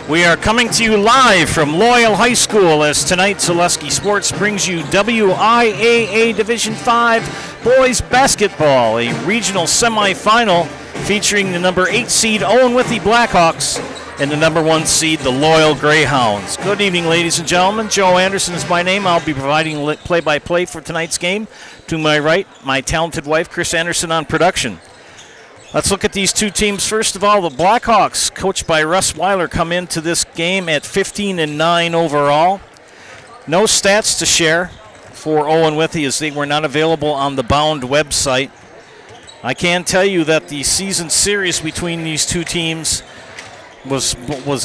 We are coming to you live from Loyal High School as tonight Zaleski Sports brings you WIAA Division 5 Boys Basketball, a regional semifinal featuring the number 8 seed Owen-Withee Blackhawks and the number 1 seed, the Loyal Greyhounds. Good evening, ladies and gentlemen. Joe Anderson is my name. I'll be providing play-by-play for tonight's game. To my right, my talented wife, Chris Anderson, on production. Let's look at these two teams. First of all, the Blackhawks, coached by Russ Weiler, come into this game at 15-9 overall. No stats to share for Owen-Withee as they were not available on the Bound website. I can tell you that the season series between these two teams was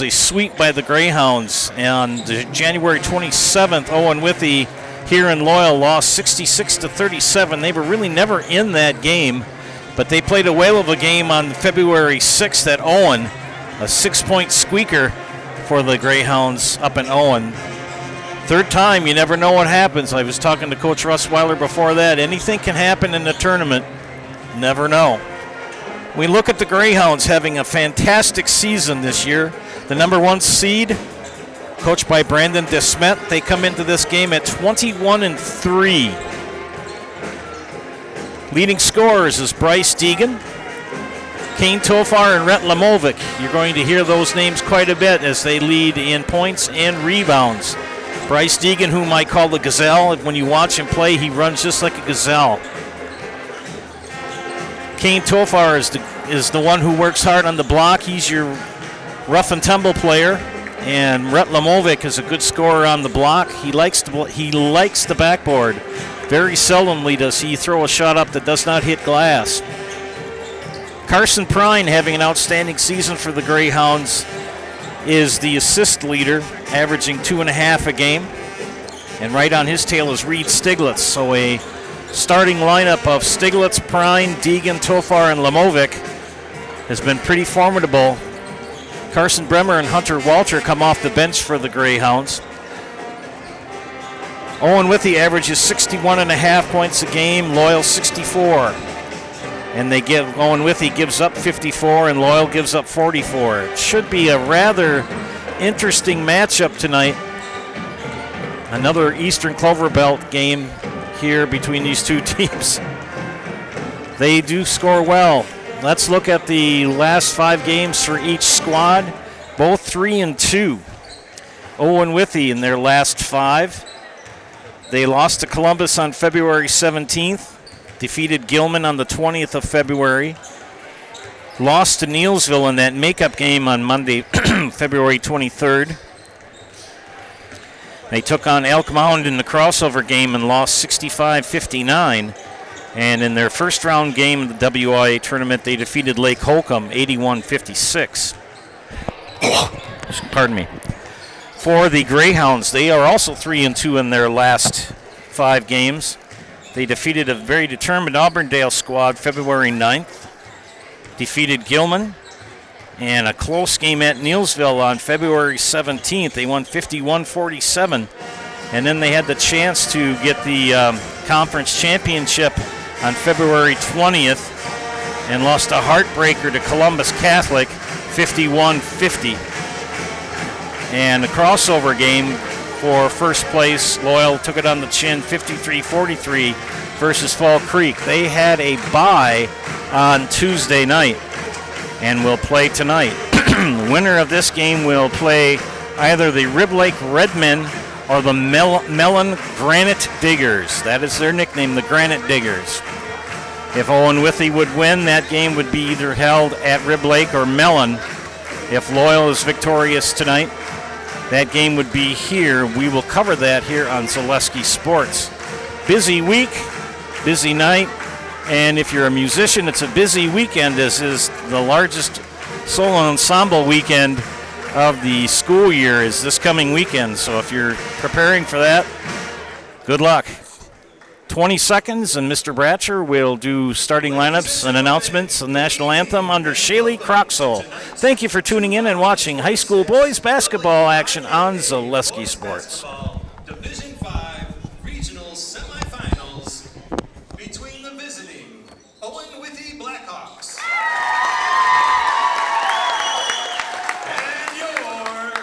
a sweep by the Greyhounds. On January 27th, Owen-Withee here in Loyal lost 66-37. They were really never in that game. But they played a whale of a game on February 6th at Owen, a 6-point squeaker for the Greyhounds up in Owen. Third time, you never know what happens. I was talking to Coach Russ Weiler before that. Anything can happen in the tournament. Never know. We look at the Greyhounds having a fantastic season this year. The number 1 seed, coached by Brandon DeSmet, they come into this game at 21-3. Leading scorers is Bryce Deegan, Kane Tofar, and Rhett Lamovic. You're going to hear those names quite a bit as they lead in points and rebounds. Bryce Deegan, whom I call the Gazelle. When you watch him play, he runs just like a gazelle. Kane Tofar is the one who works hard on the block. He's your rough and tumble player. And Rhett Lamovic is a good scorer on the block. He likes the backboard. Very seldomly does he throw a shot up that does not hit glass. Carson Prine, having an outstanding season for the Greyhounds, is the assist leader, averaging 2.5 a game. And right on his tail is Reed Stiglitz. So a starting lineup of Stiglitz, Prine, Deegan, Tofar, and Lamovic has been pretty formidable. Carson Bremer and Hunter Walter come off the bench for the Greyhounds. Owen-Withee averages 61.5 points a game, Loyal 64. And Owen-Withee gives up 54 and Loyal gives up 44. It should be a rather interesting matchup tonight. Another Eastern Clover Belt game here between these two teams. They do score well. Let's look at the last 5 games for each squad. Both 3-2. Owen-Withee in their last 5. They lost to Columbus on February 17th, defeated Gilman on the 20th of February, lost to Neelsville in that makeup game on Monday, February 23rd. They took on Elk Mound in the crossover game and lost 65-59. And in their first round game of the WIAA tournament, they defeated Lake Holcomb 81-56. Pardon me. For the Greyhounds, they are also 3-2 in their last 5 games. They defeated a very determined Auburndale squad February 9th, defeated Gilman, and a close game at Neelsville on February 17th. They won 51-47, and then they had the chance to get the conference championship on February 20th and lost a heartbreaker to Columbus Catholic 51-50. And a crossover game for first place, Loyal took it on the chin 53-43 versus Fall Creek. They had a bye on Tuesday night and will play tonight. The winner of this game will play either the Rib Lake Redmen or the Mellon Granite Diggers. That is their nickname, the Granite Diggers. If Owen-Withee would win, that game would be either held at Rib Lake or Mellon. If Loyal is victorious tonight, that game would be here. We will cover that here on Zaleski Sports. Busy week, busy night, and if you're a musician, it's a busy weekend, as is the largest solo ensemble weekend of the school year is this coming weekend. So if you're preparing for that, good luck. 20 seconds, and Mr. Bratcher will do starting lineups and announcements, the national anthem under Shaylee Croxall. Thank you for tuning in and watching high school boys basketball action on Zaleski Sports. Division 5 regional semifinals between the visiting Owen-Withee Blackhawks and your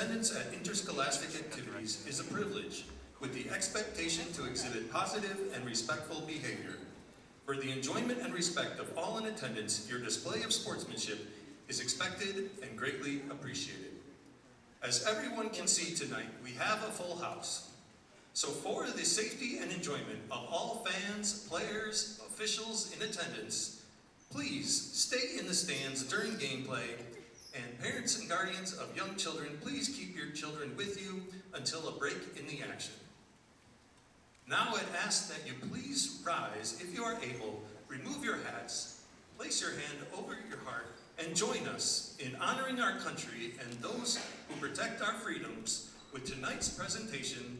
attendance at interscholastic activities is a privilege, with the expectation to exhibit positive and respectful behavior. For the enjoyment and respect of all in attendance, your display of sportsmanship is expected and greatly appreciated. As everyone can see tonight, we have a full house. So for the safety and enjoyment of all fans, players, officials in attendance, please stay in the stands during gameplay, and parents and guardians of young children, please keep your children with you until a break in the action. Now I'd ask that you please rise if you are able, remove your hats, place your hand over your heart, and join us in honoring our country and those who protect our freedoms with tonight's presentation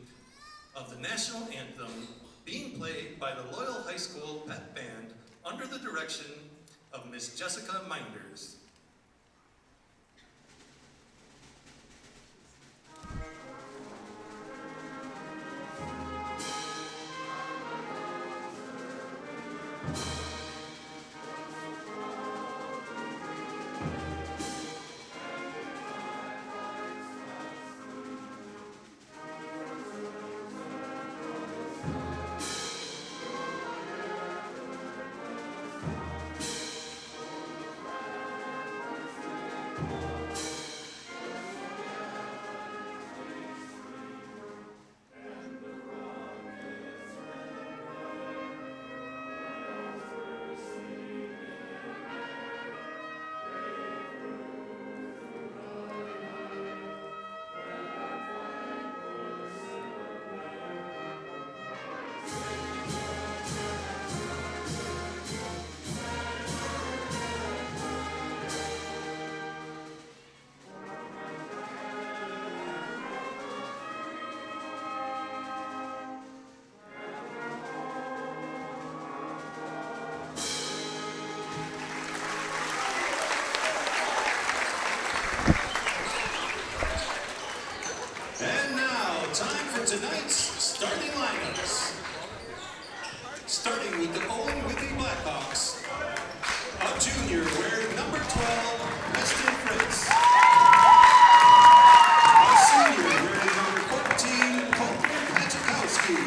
of the National Anthem being played by the Loyal High School Pep Band under the direction of Miss Jessica Minders. Tonight's starting lineups. Starting with the Owen-Withee Blackhawks. A junior wearing number 12, Weston Fritz. A senior wearing number 14, Colton Pachikowski.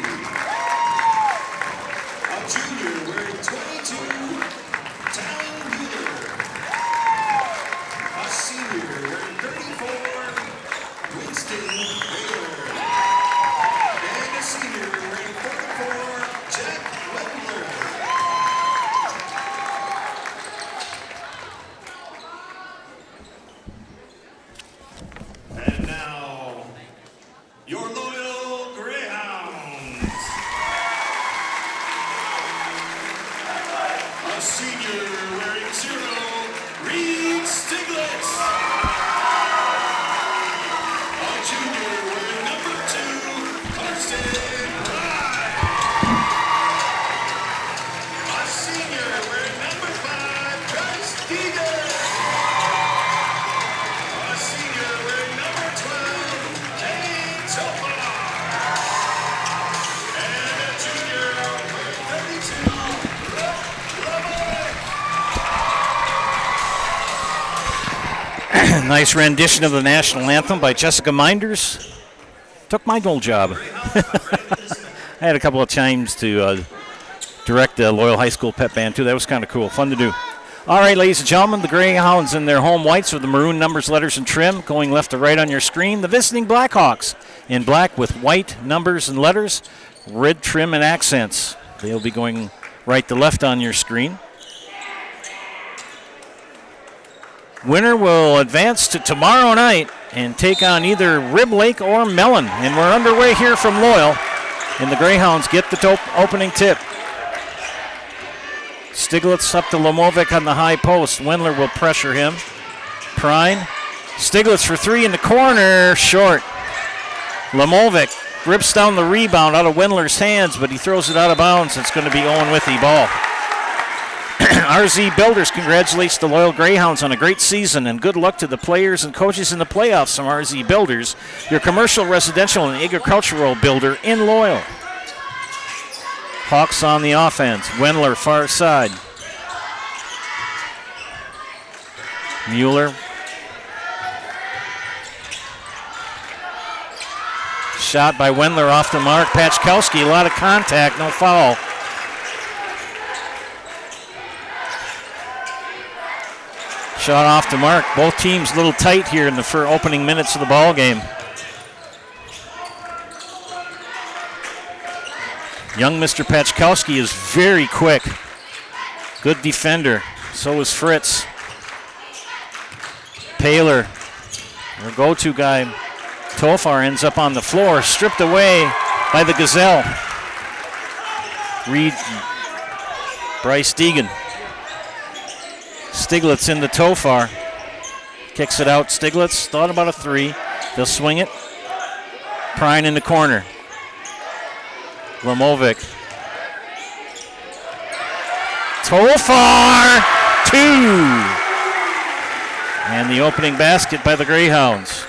A junior wearing 22, Talon Mueller. A senior wearing 34, Winston Baylor. Senior wearing 44, Jack Wendler. And now, your loyal Greyhounds. A senior wearing 0, Reed Stiglitz. A junior wearing number 2, Carson. Nice rendition of the national anthem by Jessica Minders. Took my gold job. I had a couple of times to direct the Loyal High School Pep Band, too. That was kind of cool. Fun to do. All right, ladies and gentlemen, the Greyhounds in their home whites with the maroon numbers, letters, and trim, going left to right on your screen. The visiting Blackhawks in black with white numbers and letters, red trim and accents. They'll be going right to left on your screen. Winner will advance to tomorrow night and take on either Rib Lake or Mellon. And we're underway here from Loyal. And the Greyhounds get the opening tip. Stiglitz up to Lomovic on the high post. Wendler will pressure him. Prine. Stiglitz for 3 in the corner. Short. Lomovic grips down the rebound out of Wendler's hands, but he throws it out of bounds. It's going to be Owen-Withee ball. RZ Builders congratulates the Loyal Greyhounds on a great season, and good luck to the players and coaches in the playoffs from RZ Builders, your commercial, residential, and agricultural builder in Loyal. Hawks on the offense. Wendler far side. Mueller. Shot by Wendler off the mark. Pachkowski, a lot of contact, no foul. Shot off the mark. Both teams a little tight here in the opening minutes of the ball game. Young Mr. Pachkowski is very quick. Good defender. So is Fritz. Paler, their go-to guy. Tofar ends up on the floor, stripped away by the Gazelle. Reed, Bryce Deegan. Stiglitz into Tofar. Kicks it out. Stiglitz thought about a three. They'll swing it. Prine in the corner. Lamovic. Tofar, 2. And the opening basket by the Greyhounds.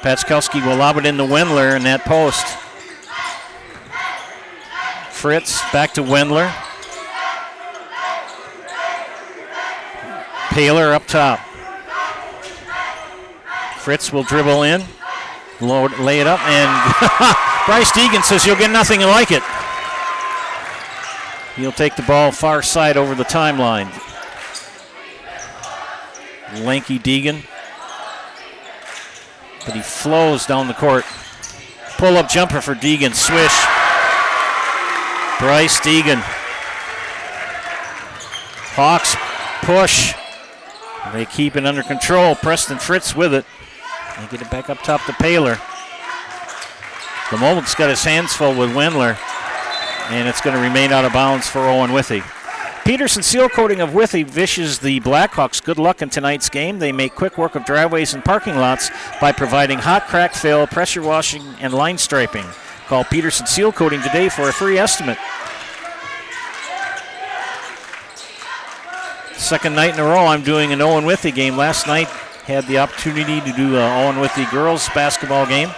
Pachkowski will lob it into Wendler in that post. Fritz back to Wendler. Paler up top. Fritz will dribble in, lay it up, and Bryce Deegan says you'll get nothing like it. He'll take the ball far side over the timeline. Lanky Deegan. But he flows down the court. Pull-up jumper for Deegan. Swish. Bryce Deegan. Hawks push. They keep it under control. Preston Fritz with it. They get it back up top to Paler. The moment's got his hands full with Wendler, and it's going to remain out of bounds for Owen-Withee. Peterson Seal Coating of Withee wishes the Blackhawks good luck in tonight's game. They make quick work of driveways and parking lots by providing hot crack fill, pressure washing, and line striping. Call Peterson Seal Coating today for a free estimate. Second night in a row I'm doing an Owen-Withee game. Last night had the opportunity to do an Owen-Withee girls basketball game.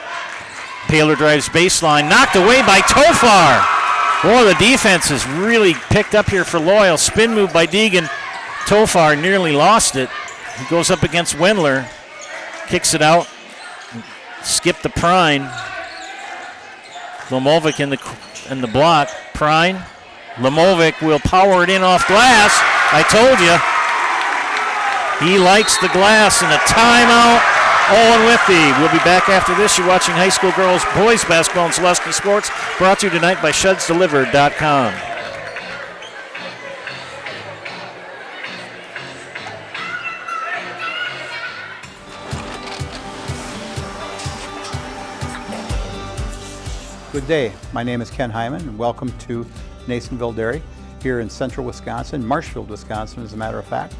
Paler drives baseline, knocked away by Tofar. Boy, the defense has really picked up here for Loyal. Spin move by Deegan. Tofar nearly lost it. He goes up against Wendler, kicks it out, skip the Prine. Lamovic in the block. Prine. Lamovic will power it in off glass. I told you. He likes the glass, and a timeout. Owen-Withee. We'll be back after this. You're watching high school girls boys basketball in Selesky Sports, brought to you tonight by ShudsDelivered.com. Good day. My name is Ken Hyman, and welcome to Nasonville Dairy here in central Wisconsin, Marshfield, Wisconsin, as a matter of fact.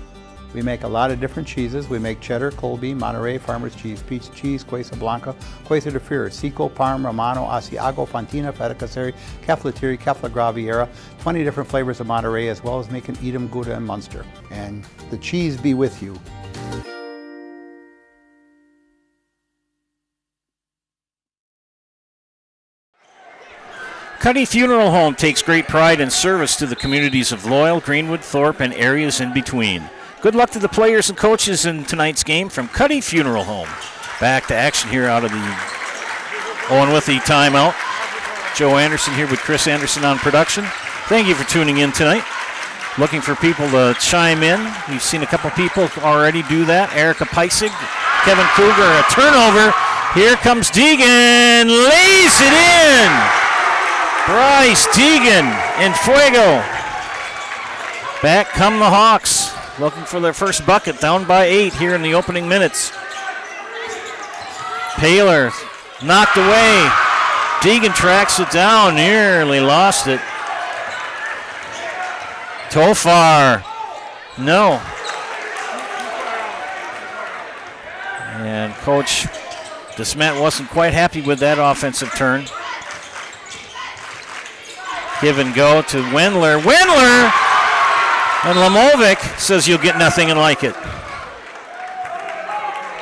We make a lot of different cheeses. We make cheddar, Colby, Monterey, Farmer's Cheese, Pizza Cheese, Quesa Blanca, Quesa de Freer, Seco, Parm, Romano, Asiago, Fontina, Feta Caseri, Caflateri, Cafla Graviera, 20 different flavors of Monterey, as well as making Edam, Gouda, and Munster. And the cheese be with you. Cuddy Funeral Home takes great pride in service to the communities of Loyal, Greenwood, Thorpe, and areas in between. Good luck to the players and coaches in tonight's game from Cuddy Funeral Home. Back to action here out of the Owen-Withee timeout. Joe Anderson here with Chris Anderson on production. Thank you for tuning in tonight. Looking for people to chime in. We've seen a couple people already do that. Erica Peisig, Kevin Kruger, a turnover. Here comes Deegan, lays it in. Bryce Deegan in fuego. Back come the Hawks, looking for their first bucket, down by 8 here in the opening minutes. Paler knocked away. Deegan tracks it down, nearly lost it. Tofar, no. And Coach DeSmet wasn't quite happy with that offensive turn. Give and go to Wendler. Wendler! And Lamovic says you'll get nothing and like it.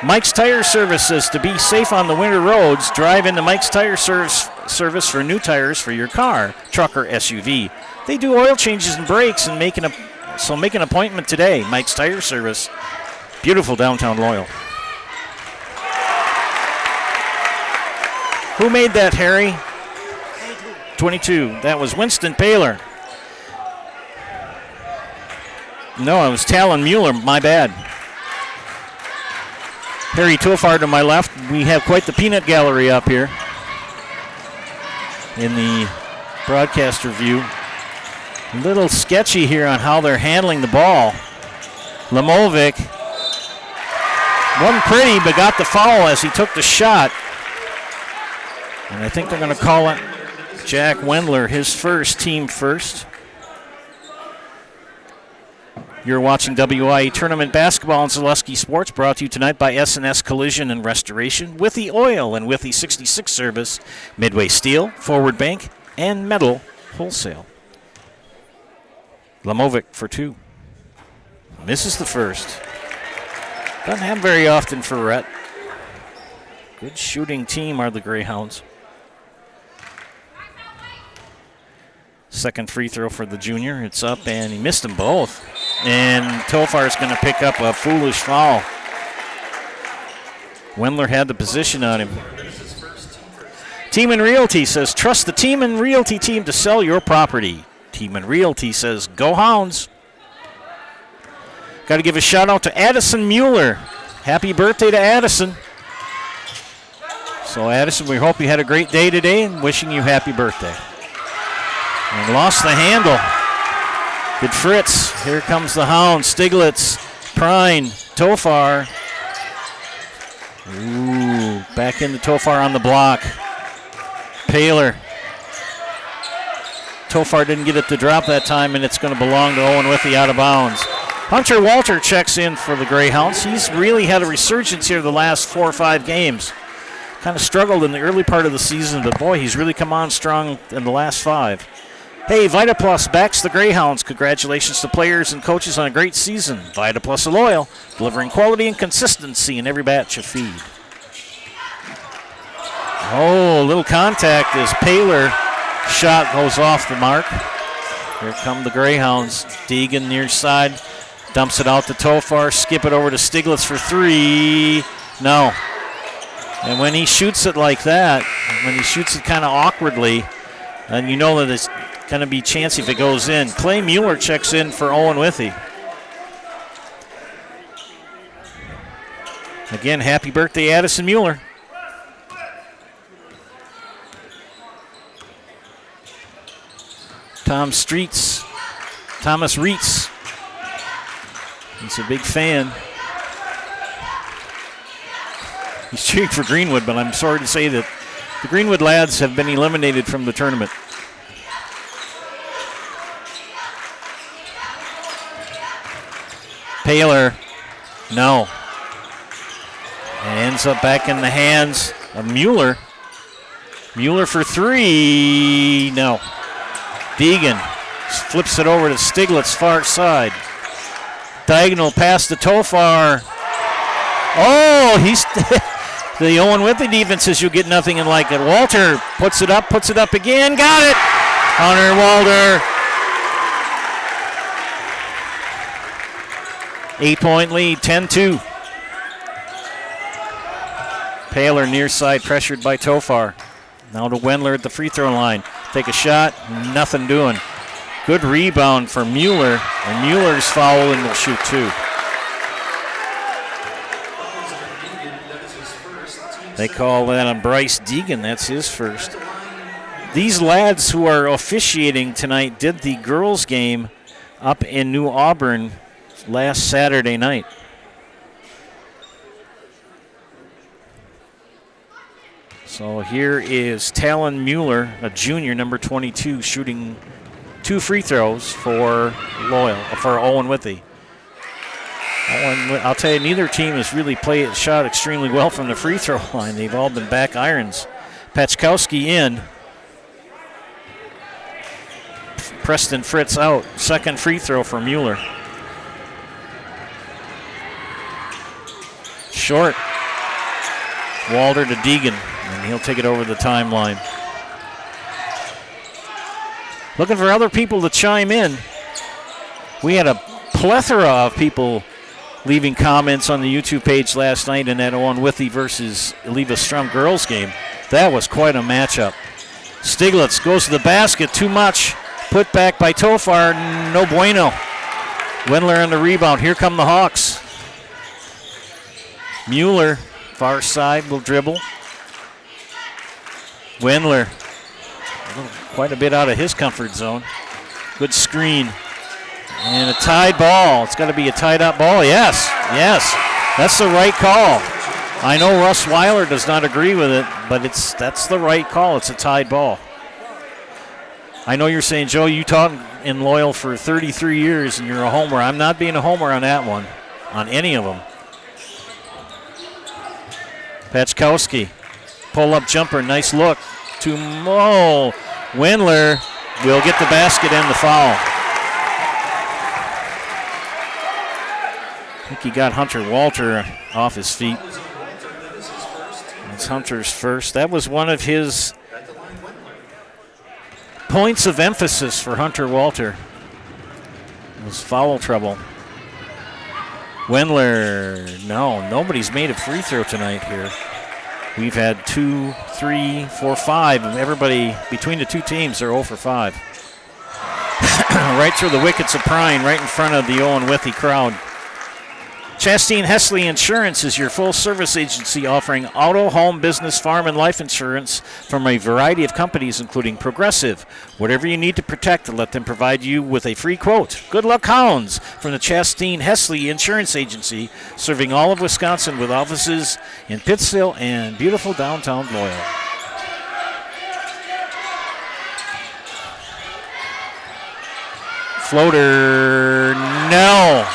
Mike's Tire Service says to be safe on the winter roads, drive into Mike's Tire Service for new tires for your car, truck, or SUV. They do oil changes and brakes, and make an appointment today. Mike's Tire Service. Beautiful downtown Loyal. Who made that, Harry? 22. That was Winston Paler. No, it was Talon Mueller. My bad. Harry Tofar to my left. We have quite the peanut gallery up here in the broadcaster view. A little sketchy here on how they're handling the ball. Lamovic wasn't pretty, but got the foul as he took the shot. And I think they're going to call it Jack Wendler, his first, team first. You're watching WIAA Tournament Basketball on Zaleski Sports, brought to you tonight by S&S Collision and Restoration, Withee Oil and Withee 66 Service, Midway Steel, Forward Bank, and Metal Wholesale. Lamovic for 2. Misses the first. Doesn't happen very often for Rhett. Good shooting team are the Greyhounds. Second free throw for the junior. It's up, and he missed them both. And Tofar's going to pick up a foolish foul. Wendler had the position on him. Team and Realty says, trust the Team and Realty team to sell your property. Team and Realty says, go Hounds. Got to give a shout out to Addison Mueller. Happy birthday to Addison. So Addison, we hope you had a great day today and wishing you happy birthday. And lost the handle. Good Fritz. Here comes the Hound. Stiglitz, Prine, Tofar. Ooh, back into Tofar on the block. Paler. Tofar didn't get it to drop that time, and it's going to belong to Owen-Withee out of bounds. Hunter Walter checks in for the Greyhounds. He's really had a resurgence here the last 4 or 5 games. Kind of struggled in the early part of the season, but boy, he's really come on strong in the last 5. Hey, VitaPlus backs the Greyhounds. Congratulations to players and coaches on a great season. VitaPlus of Loyal, delivering quality and consistency in every batch of feed. Oh, a little contact as Paler shot goes off the mark. Here come the Greyhounds. Deegan near side, dumps it out to Tofar, skip it over to Stiglitz for 3. No. And when he shoots it like that, when he shoots it kind of awkwardly, and you know that it's going to be chancy if it goes in. Clay Mueller checks in for Owen-Withee. Again, happy birthday, Addison Mueller. Thomas Reitz. He's a big fan. He's cheering for Greenwood, but I'm sorry to say that the Greenwood lads have been eliminated from the tournament. Paler, no. And ends up back in the hands of Mueller. Mueller for 3, no. Deegan flips it over to Stiglitz, far side. Diagonal pass to Tofar. Oh, he's the Owen-Withee defense says you'll get nothing and like it. Walter puts it up again. Got it. Hunter Walter. 8-point lead, 10-2. Paler near side, pressured by Tofar. Now to Wendler at the free throw line. Take a shot, nothing doing. Good rebound for Mueller, and Mueller's foul and will shoot 2. They call that on Bryce Deegan. That's his first. These lads who are officiating tonight did the girls' game up in New Auburn last Saturday night. So here is Talon Mueller, a junior, number 22, shooting 2 free throws for Owen-Withee. I'll tell you, neither team has really shot extremely well from the free throw line. They've all been back irons. Pachkowski in. Preston Fritz out. Second free throw for Mueller. Short. Walter to Deegan, and he'll take it over the timeline. Looking for other people to chime in. We had a plethora of people leaving comments on the YouTube page last night in that Owen-Withee versus Leva Strum girls game. That was quite a matchup. Stiglitz goes to the basket, too much. Put back by Tofar, no bueno. Wendler on the rebound. Here come the Hawks. Mueller, far side, will dribble. Wendler, quite a bit out of his comfort zone. Good screen. And a tied ball. It's got to be a tied up ball. Yes. That's the right call. I know Russ Weiler does not agree with it, but that's the right call. It's a tied ball. I know you're saying, Joe, you taught in Loyal for 33 years and you're a homer. I'm not being a homer on that one, on any of them. Pachkowski, pull-up jumper, nice look. To Mo. Wendler will get the basket and the foul. I think he got Hunter Walter off his feet. It's Hunter's first. That was one of his points of emphasis for Hunter Walter. It was foul trouble. Wendler, nobody's made a free throw tonight here. We've had 2, 3, 4, 5, and everybody between the two teams are 0 for 5. Right through the wickets of Prine, right in front of the Owen-Withee crowd. Chastain Hesley Insurance is your full-service agency offering auto, home, business, farm, and life insurance from a variety of companies, including Progressive. Whatever you need to protect, let them provide you with a free quote. Good luck, Hounds, from the Chastain Hesley Insurance Agency, serving all of Wisconsin with offices in Pittsville and beautiful downtown Loyal. Floater, no.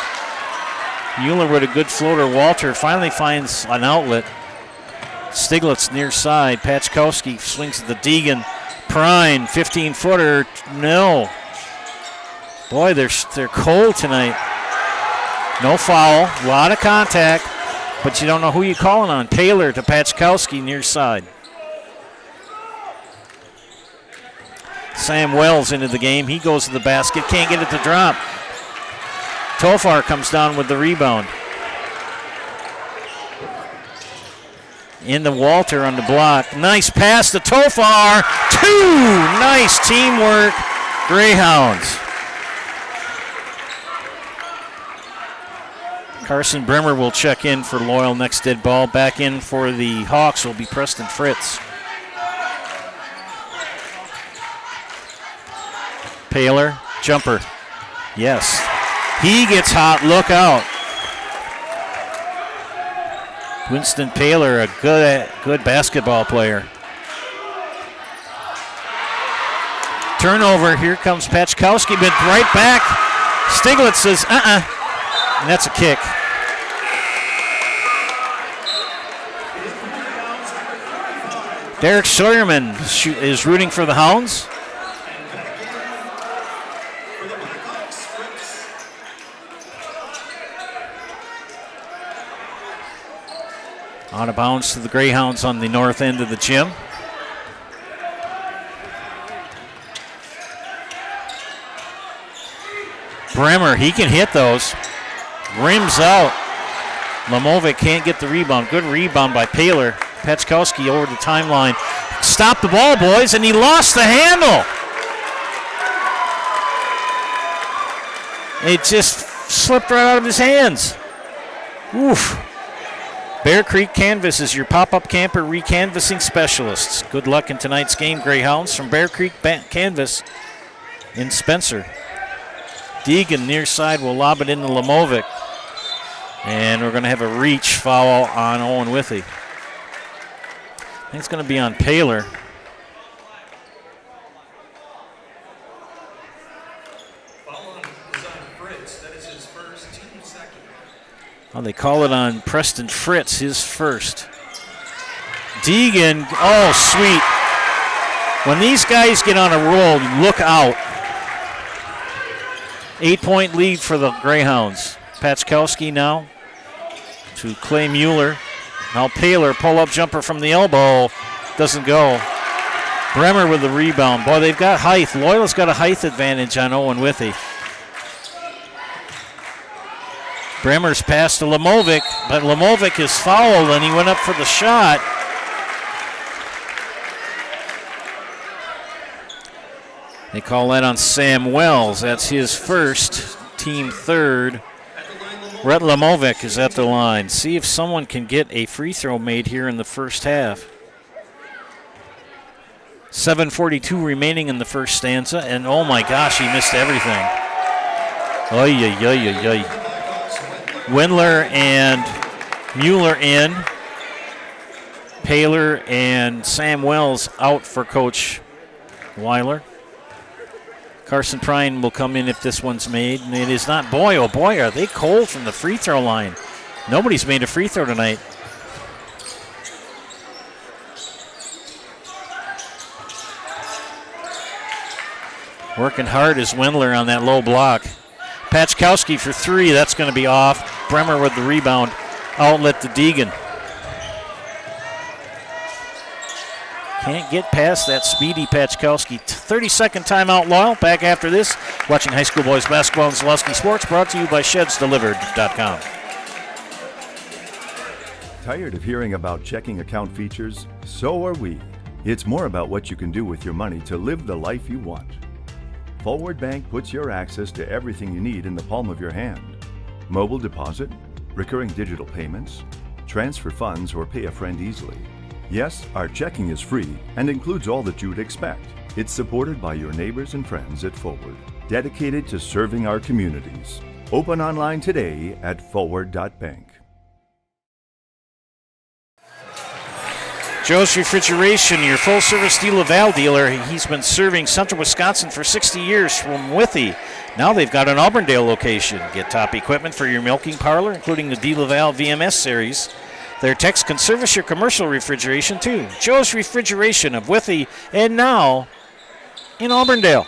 Mueller with a good floater. Walter finally finds an outlet. Stiglitz near side. Pachkowski swings at the Deegan. Prine, 15-footer. No. Boy, they're cold tonight. No foul. A lot of contact. But you don't know who you're calling on. Taylor to Pachkowski near side. Sam Wells into the game. He goes to the basket. Can't get it to drop. Tofar comes down with the rebound. Into Walter on the block. Nice pass to Tofar. 2! Nice teamwork. Greyhounds. Carson Bremer will check in for Loyal next dead ball. Back in for the Hawks will be Preston Fritz. Paler, jumper. Yes. He gets hot. Look out. Winston Paler, a good basketball player. Turnover. Here comes Pachkowski, but right back. Stiglitz says, and that's a kick. Derek Sawyerman is rooting for the Hounds. Out of bounds to the Greyhounds on the north end of the gym. Bremer, he can hit those. Rims out. Lamovic can't get the rebound. Good rebound by Paler. Pachkowski over the timeline. Stop the ball, boys, and he lost the handle. It just slipped right out of his hands. Oof. Bear Creek Canvas is your pop-up camper recanvassing specialists. Good luck in tonight's game, Greyhounds, from Bear Creek Canvas in Spencer. Deegan near side will lob it into Lamovic. And we're going to have a reach foul on Owen-Withee. I think it's going to be on Paler. Oh, they call it on Preston Fritz, his first. Deegan, oh, sweet. When these guys get on a roll, look out. 8-point lead for the Greyhounds. Pachkowski now to Clay Mueller. Now Paler, pull-up jumper from the elbow. Doesn't go. Bremer with the rebound. Boy, they've got height. Loyal's got a height advantage on Owen-Withee. Bremer's pass to Lamovic, but Lamovic is fouled, and he went up for the shot. They call that on Sam Wells. That's his first, team third. Rhett Lamovic is at the line. See if someone can get a free throw made here in the first half. 7:42 remaining in the first stanza, and oh my gosh, he missed everything. Oy, oy, oy, oy, oy. Wendler and Mueller in. Paler and Sam Wells out for Coach Weiler. Carson Prine will come in if this one's made, and it is not. Boy, oh boy, are they cold from the free throw line. Nobody's made a free throw tonight. Working hard is Wendler on that low block. Pachkowski for three, that's going to be off. Bremer with the rebound. Outlet to Deegan. Can't get past that speedy Pachkowski. 30-second timeout, Loyal. Back after this. Watching high school boys basketball and Zaleski Sports, brought to you by ShedsDelivered.com. Tired of hearing about checking account features? So are we. It's more about what you can do with your money to live the life you want. Forward Bank puts your access to everything you need in the palm of your hand. Mobile deposit, recurring digital payments, transfer funds, or pay a friend easily. Yes, our checking is free and includes all that you'd expect. It's supported by your neighbors and friends at Forward, dedicated to serving our communities. Open online today at forward.bank. Joe's Refrigeration, your full-service Steel Laval dealer. He's been serving Central Wisconsin for 60 years from Withee. Now they've got an Auburndale location. Get top equipment for your milking parlor, including the D. Laval VMS series. Their techs can service your commercial refrigeration, too. Joe's Refrigeration of Withee, and now in Auburndale.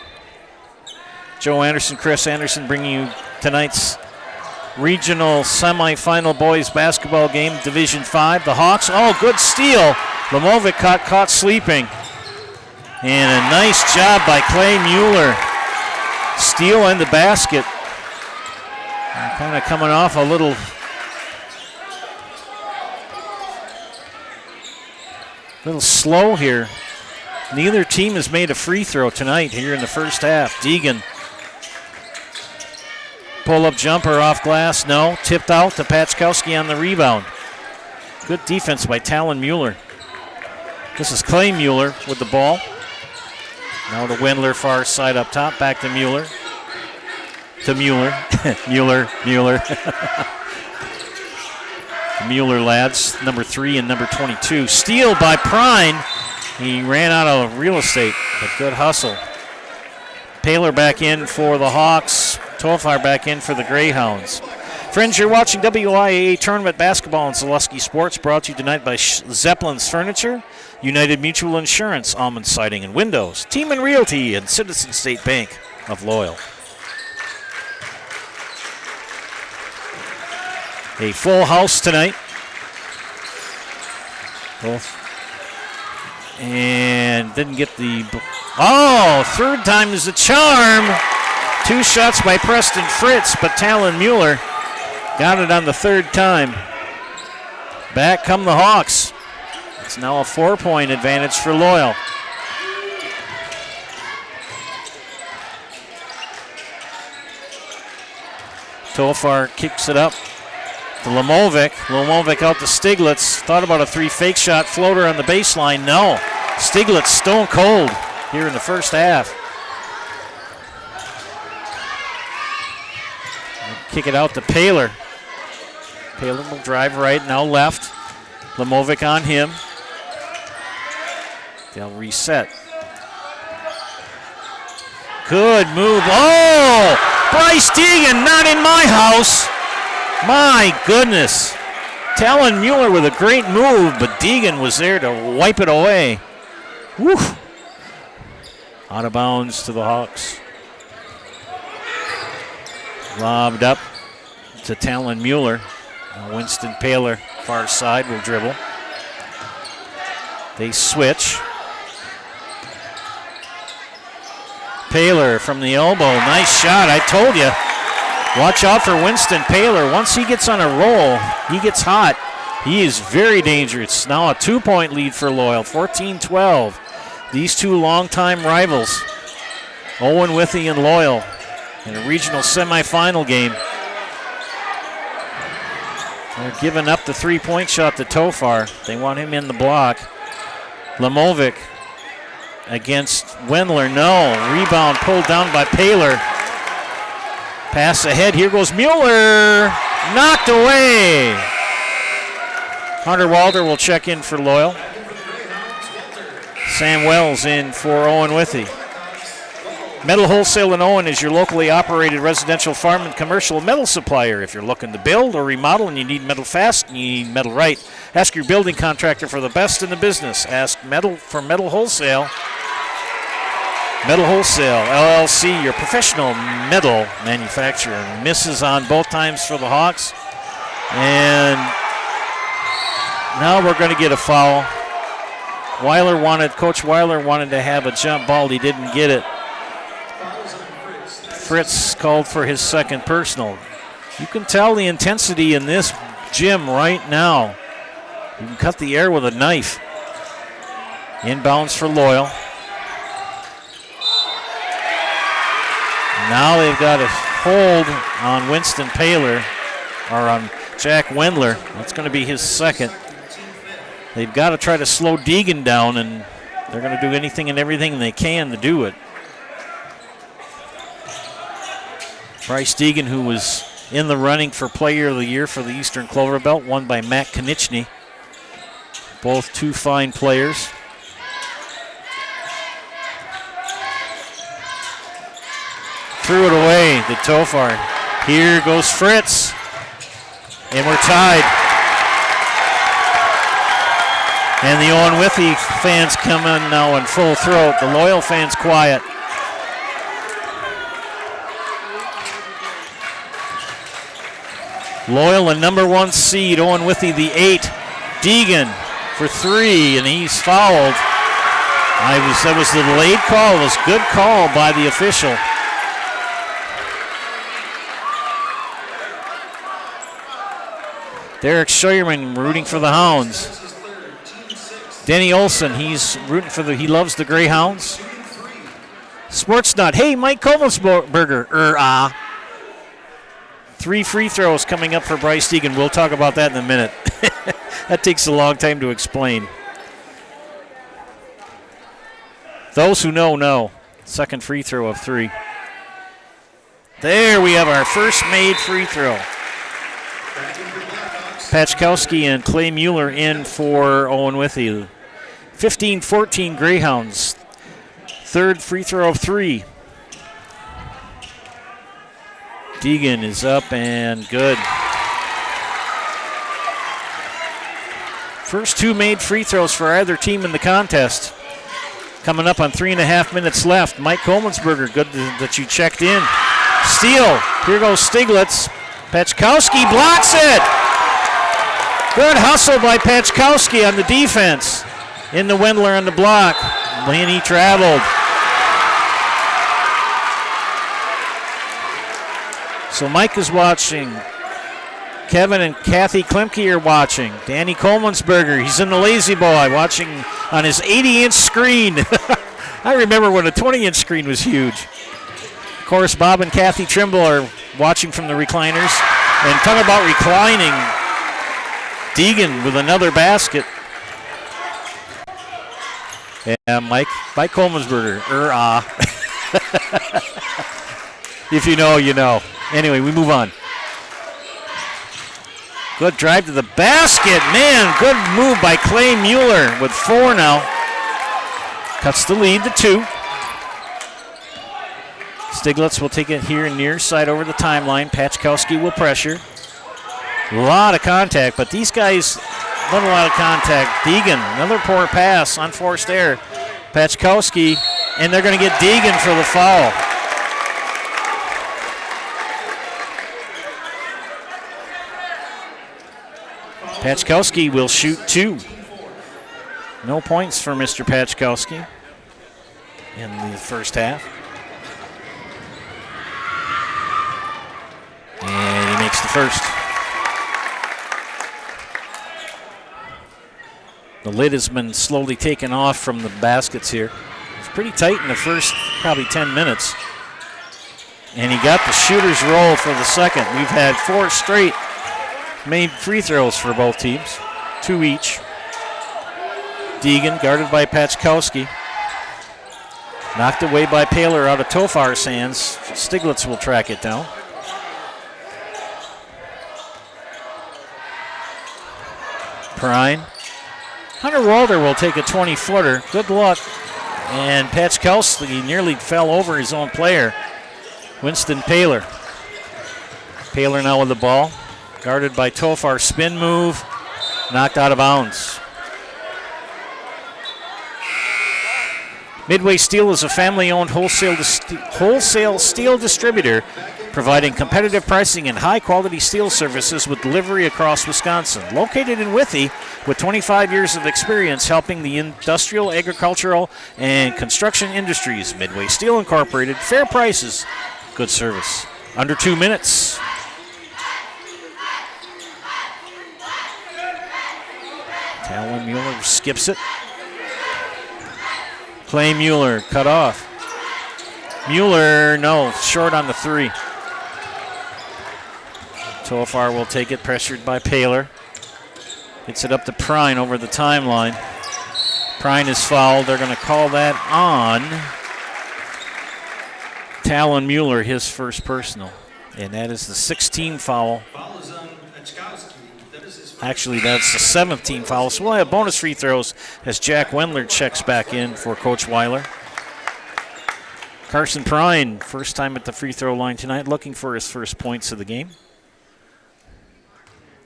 Joe Anderson, Chris Anderson bringing you tonight's regional semifinal boys basketball game, Division 5. The Hawks, oh, good steal. Lamovic caught sleeping. And a nice job by Clay Mueller. Steal in the basket. Kind of coming off a little slow here. Neither team has made a free throw tonight here in the first half. Deegan. Pull-up jumper off glass. No. Tipped out to Pachkowski on the rebound. Good defense by Talon Mueller. This is Clay Mueller with the ball. Now to Wendler, far side up top. Back to Mueller. To Mueller. Mueller. Mueller lads, number 3 and number 22. Steal by Prine. He ran out of real estate, but good hustle. Paler back in for the Hawks. Tofar back in for the Greyhounds. Friends, you're watching WIAA Tournament Basketball and Zaleski Sports, brought to you tonight by Zeppelin's Furniture, United Mutual Insurance, Almond Siding and Windows, Team and Realty, and Citizen State Bank of Loyal. A full house tonight. And didn't get the... Oh, third time is a charm. 2 shots by Preston Fritz, but Talon Mueller got it on the third time. Back come the Hawks. It's now a 4-point advantage for Loyal. Tofar kicks it up to Lamovic. Lamovic out to Stiglitz. Thought about a 3 fake shot floater on the baseline. No. Stiglitz stone cold here in the first half. Kick it out to Paler. Paler will drive right, now left. Lamovic on him. They'll reset. Good move. Oh! Bryce Deegan, not in my house. My goodness. Talon Mueller with a great move, but Deegan was there to wipe it away. Woo! Out of bounds to the Hawks. Lobbed up to Talon Mueller. Now Winston Paler, far side, will dribble. They switch. Paler from the elbow. Nice shot. I told you. Watch out for Winston Paler. Once he gets on a roll, he gets hot. He is very dangerous. Now a 2-point lead for Loyal, 14-12. These two longtime rivals. Owen-Withee and Loyal in a regional semifinal game. They're giving up the three-point shot to Tofar. They want him in the block. Lamovic against Wendler. No. Rebound pulled down by Paler. Pass ahead. Here goes Mueller. Knocked away. Hunter Walter will check in for Loyal. Sam Wells in for Owen-Withee. Metal Wholesale in Owen is your locally operated residential farm and commercial metal supplier. If you're looking to build or remodel and you need metal fast and you need metal right, ask your building contractor for the best in the business. Ask Metal for Metal Wholesale. Metal Wholesale, LLC, your professional metal manufacturer. Misses on both times for the Hawks. And now we're going to get a foul. Coach Weiler wanted to have a jump ball. He didn't get it. Fritz called for his second personal. You can tell the intensity in this gym right now. You can cut the air with a knife. Inbounds for Loyal. Now they've got a hold on Winston Paler, or on Jack Wendler. That's going to be his second. They've got to try to slow Deegan down, and they're going to do anything and everything they can to do it. Bryce Deegan, who was in the running for Player of the Year for the Eastern Clover Belt, won by Matt Konieczny. Both two fine players. Threw it away to Tofar. Here goes Fritz. And we're tied. And the Owen-Withee fans come in now in full throat. The Loyal fans quiet. Loyal, the number one seed. Owen-Withee, the 8. Deegan for 3, and he's fouled. That was the delayed call. It was a good call by the official. Derek Scheuerman rooting for the Hounds. Denny Olson, he's rooting for he loves the Greyhounds. Sports Nut, hey, Mike Kovelsberger, 3 free throws coming up for Bryce Deegan. We'll talk about that in a minute. That takes a long time to explain. Those who know. Second free throw of 3. There we have our first made free throw. Pachkowski and Clay Mueller in for Owen-Withee. 15-14 Greyhounds. Third free throw of 3. Deegan is up and good. First 2 made free throws for either team in the contest. Coming up on 3.5 minutes left. Mike Komensberger, good that you checked in. Steal. Here goes Stiglitz. Pachkowski blocks it. Good hustle by Pachkowski on the defense. In the Wendler on the block. Laney traveled. So Mike is watching. Kevin and Kathy Klemke are watching. Danny Komensberger, he's in the lazy boy, watching on his 80-inch screen. I remember when a 20-inch screen was huge. Of course, Bob and Kathy Trimble are watching from the recliners. And talk about reclining. Deegan with another basket. Yeah, Mike Komensberger. If you know, you know. Anyway, we move on. Good drive to the basket. Man, good move by Clay Mueller with 4 now. Cuts the lead to 2. Stiglitz will take it here near side over the timeline. Pachkowski will pressure. A lot of contact, but these guys, not a lot of contact. Deegan, another poor pass, unforced error. Pachkowski, and they're going to get Deegan for the foul. Pachkowski will shoot 2. No points for Mr. Pachkowski in the first half. And he makes the first. The lid has been slowly taken off from the baskets here. It's pretty tight in the first probably 10 minutes. And he got the shooter's roll for the second. We've had 4 straight made free throws for both teams, 2 each. Deegan guarded by Pachkowski. Knocked away by Paler out of Tofar's hands. Stiglitz will track it down. Prine. Hunter Walter will take a 20-footer. Good luck. And Pachkowski nearly fell over his own player. Winston Paler. Paler now with the ball. Guarded by Tofar. Spin move. Knocked out of bounds. Midway Steel is a family-owned wholesale steel distributor providing competitive pricing and high-quality steel services with delivery across Wisconsin. Located in Withee with 25 years of experience helping the industrial, agricultural, and construction industries. Midway Steel Incorporated, fair prices, good service. Under 2 minutes. Talon Mueller skips it. Clay Mueller cut off. Mueller, no, short on the 3. Tofar will take it, pressured by Paler. Gets it up to Prine over the timeline. Prine is fouled. They're going to call that on Talon Mueller, his first personal. And that is the 16th foul. Actually, that's the 7th team foul. So we'll have bonus free throws as Jack Wendler checks back in for Coach Weiler. Carson Prine, first time at the free throw line tonight, looking for his first points of the game.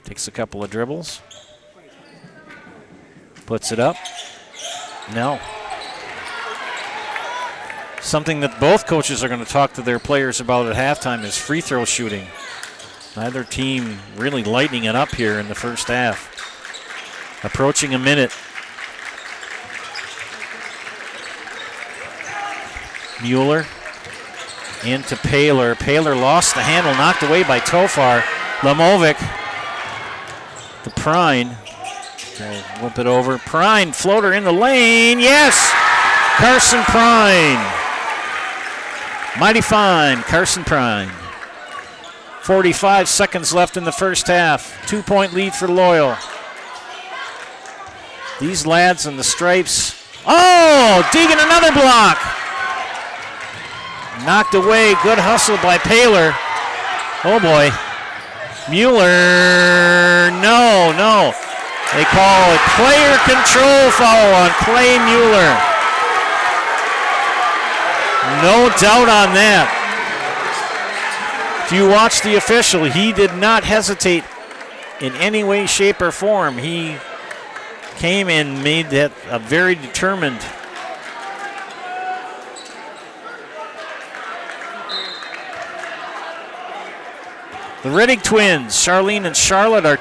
Takes a couple of dribbles. Puts it up. No. Something that both coaches are going to talk to their players about at halftime is free throw shooting. Neither team really lighting it up here in the first half. Approaching a minute. Mueller into Paler. Paler lost the handle, knocked away by Tofar. Lamovic to Prine. Whip it over. Prine, floater in the lane. Yes! Carson Prine. Mighty fine, Carson Prine. 45 seconds left in the first half. 2-point lead for Loyal. These lads in the stripes. Oh, Deegan another block. Knocked away. Good hustle by Paler. Oh, boy. Mueller. No. They call it player control foul on Clay Mueller. No doubt on that. If you watch the official, he did not hesitate in any way, shape, or form. He came and made that a very determined. The Riddick twins, Charlene and Charlotte, are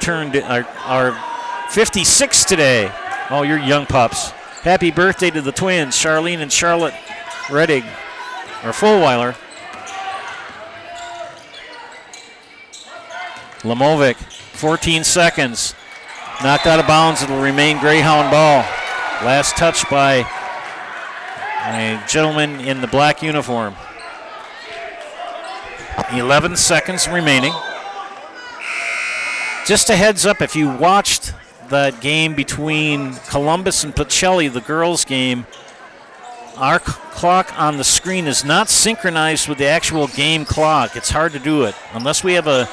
56 today. Oh, you're young pups. Happy birthday to the twins, Charlene and Charlotte Riddick, or Fulweiler. Lamovic, 14 seconds. Knocked out of bounds. It'll remain Greyhound ball. Last touch by a gentleman in the black uniform. 11 seconds remaining. Just a heads up, if you watched that game between Columbus and Pacelli, the girls' game, our clock on the screen is not synchronized with the actual game clock. It's hard to do it unless we have a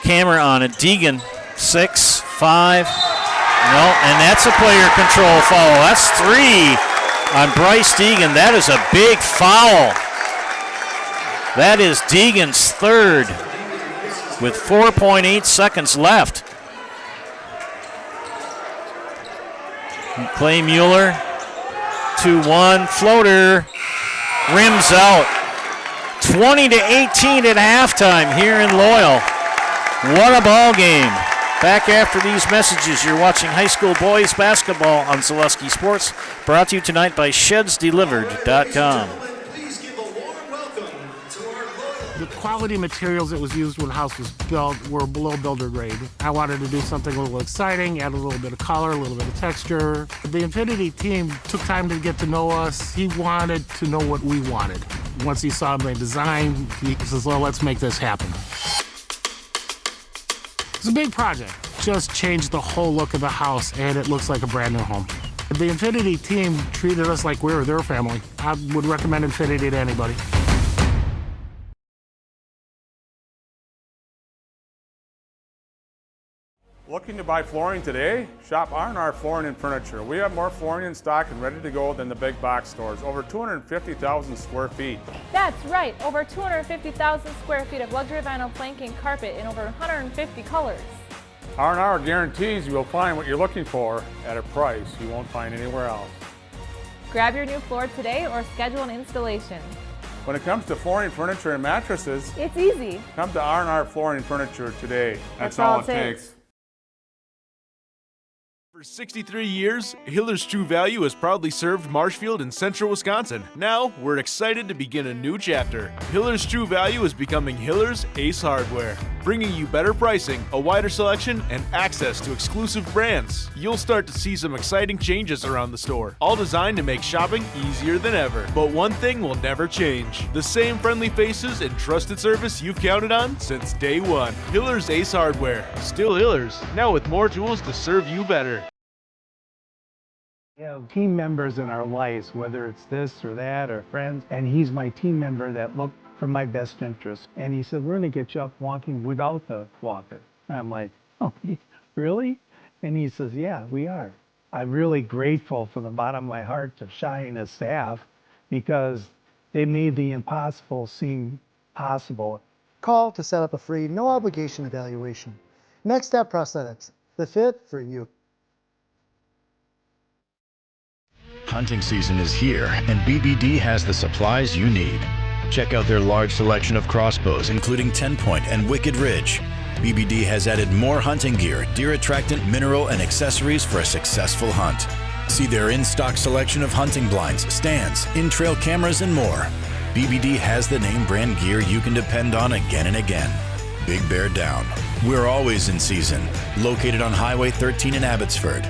camera on it. Deegan, 6, 5. No, and that's a player control foul. That's 3 on Bryce Deegan. That is a big foul. That is Deegan's 3rd with 4.8 seconds left. Clay Mueller, 2-1, floater, rims out. 20-18 at halftime here in Loyal. What a ball game. Back after these messages, you're watching high school boys basketball on Zaleski Sports, brought to you tonight by ShedsDelivered.com. Please give a warm welcome to our Loyal. The quality materials that was used when the house was built were below builder grade. I wanted to do something a little exciting, add a little bit of color, a little bit of texture. The Infinity team took time to get to know us. He wanted to know what we wanted. Once he saw my design, he says, well, let's make this happen. It's a big project. Just changed the whole look of the house, and it looks like a brand new home. The Infinity team treated us like we were their family. I would recommend Infinity to anybody. Looking to buy flooring today? Shop R&R Flooring and Furniture. We have more flooring in stock and ready to go than the big box stores. Over 250,000 square feet. That's right, over 250,000 square feet of luxury vinyl planking carpet in over 150 colors. R&R guarantees you will find what you're looking for at a price you won't find anywhere else. Grab your new floor today or schedule an installation. When it comes to flooring, furniture, and mattresses, It's easy. come to R&R Flooring and Furniture today. That's all it takes. For 63 years, Hiller's True Value has proudly served Marshfield and central Wisconsin. Now, we're excited to begin a new chapter. Hiller's True Value is becoming Hiller's Ace Hardware, bringing you better pricing, a wider selection, and access to exclusive brands. You'll start to see some exciting changes around the store, all designed to make shopping easier than ever. But one thing will never change: the same friendly faces and trusted service you've counted on since day one. Hiller's Ace Hardware, still Hiller's, now with more tools to serve you better. We have team members in our lives, whether it's this or that or friends, and he's my team member that looked for my best interest. And he said, we're going to get you up walking without the walker. And I'm like, oh, really? And he says, yeah, we are. I'm really grateful from the bottom of my heart to Shai and his staff because they made the impossible seem possible. Call to set up a free, no obligation evaluation. Next Step Prosthetics, the fit for you. Hunting season is here, and BBD has the supplies you need. Check out their large selection of crossbows, including 10-point and Wicked Ridge. BBD has added more hunting gear, deer attractant, mineral, and accessories for a successful hunt. See their in-stock selection of hunting blinds, stands, in-trail cameras, and more. BBD has the name brand gear you can depend on again and again. Big Bear Down. We're always in season. Located on Highway 13 in Abbotsford.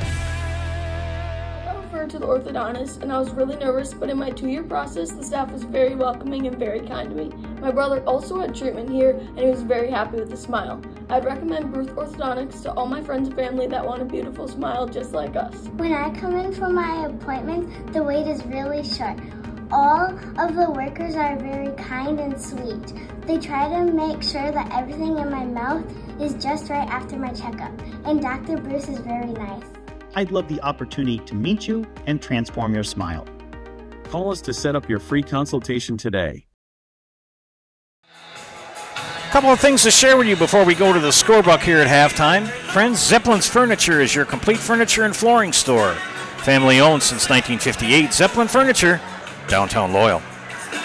To the orthodontist, and I was really nervous, but in my 2-year process, the staff was very welcoming and very kind to me. My brother also had treatment here, and he was very happy with a smile. I'd recommend Bruce Orthodontics to all my friends and family that want a beautiful smile just like us. When I come in for my appointment, the wait is really short. All of the workers are very kind and sweet. They try to make sure that everything in my mouth is just right after my checkup, and Dr. Bruce is very nice. I'd love the opportunity to meet you and transform your smile. Call us to set up your free consultation today. A couple of things to share with you before we go to the scorebook here at halftime. Friends, Zeppelin's Furniture is your complete furniture and flooring store. Family owned since 1958. Zeppelin Furniture, downtown Loyal.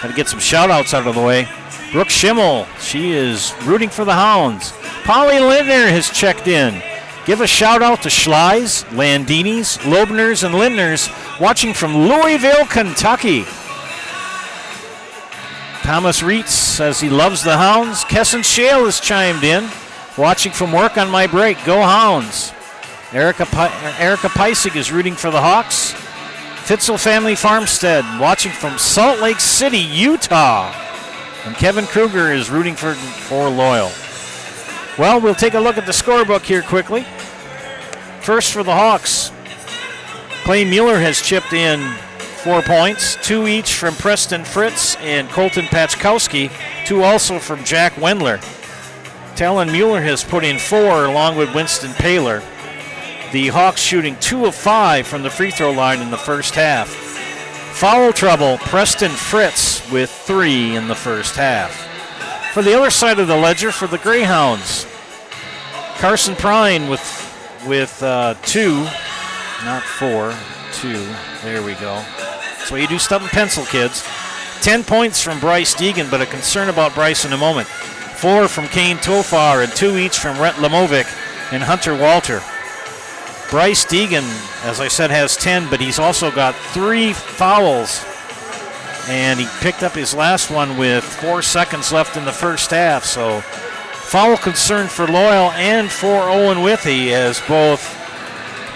Got to get some shout outs out of the way. Brooke Schimmel, she is rooting for the Hounds. Polly Lindner has checked in. Give a shout out to Schlei's, Landini's, Loebner's, and Lindner's watching from Louisville, Kentucky. Thomas Reitz says he loves the Hounds. Kesson Shale has chimed in, watching from work on my break. Go Hounds. Erica Peisig is rooting for the Hawks. Fitzel Family Farmstead watching from Salt Lake City, Utah. And Kevin Kruger is rooting for Loyal. Well, we'll take a look at the scorebook here quickly. First for the Hawks, Clay Mueller has chipped in 4 points, 2 each from Preston Fritz and Colton Pachkowski, 2 also from Jack Wendler. Talon Mueller has put in 4 along with Winston Paler. The Hawks shooting 2 of 5 from the free throw line in the first half. Foul trouble, Preston Fritz with 3 in the first half. For the other side of the ledger, for the Greyhounds, Carson Prine with 2, not 4, 2. There we go. That's why you do stuff in pencil, kids. 10 points from Bryce Deegan, but a concern about Bryce in a moment. 4 from Kane Tofar and 2 each from Rhett Lemovic and Hunter Walter. Bryce Deegan, as I said, has 10, but he's also got 3 fouls And he picked up his last one with 4 seconds left in the first half. So foul concern for Loyal and for Owen-Withee, as both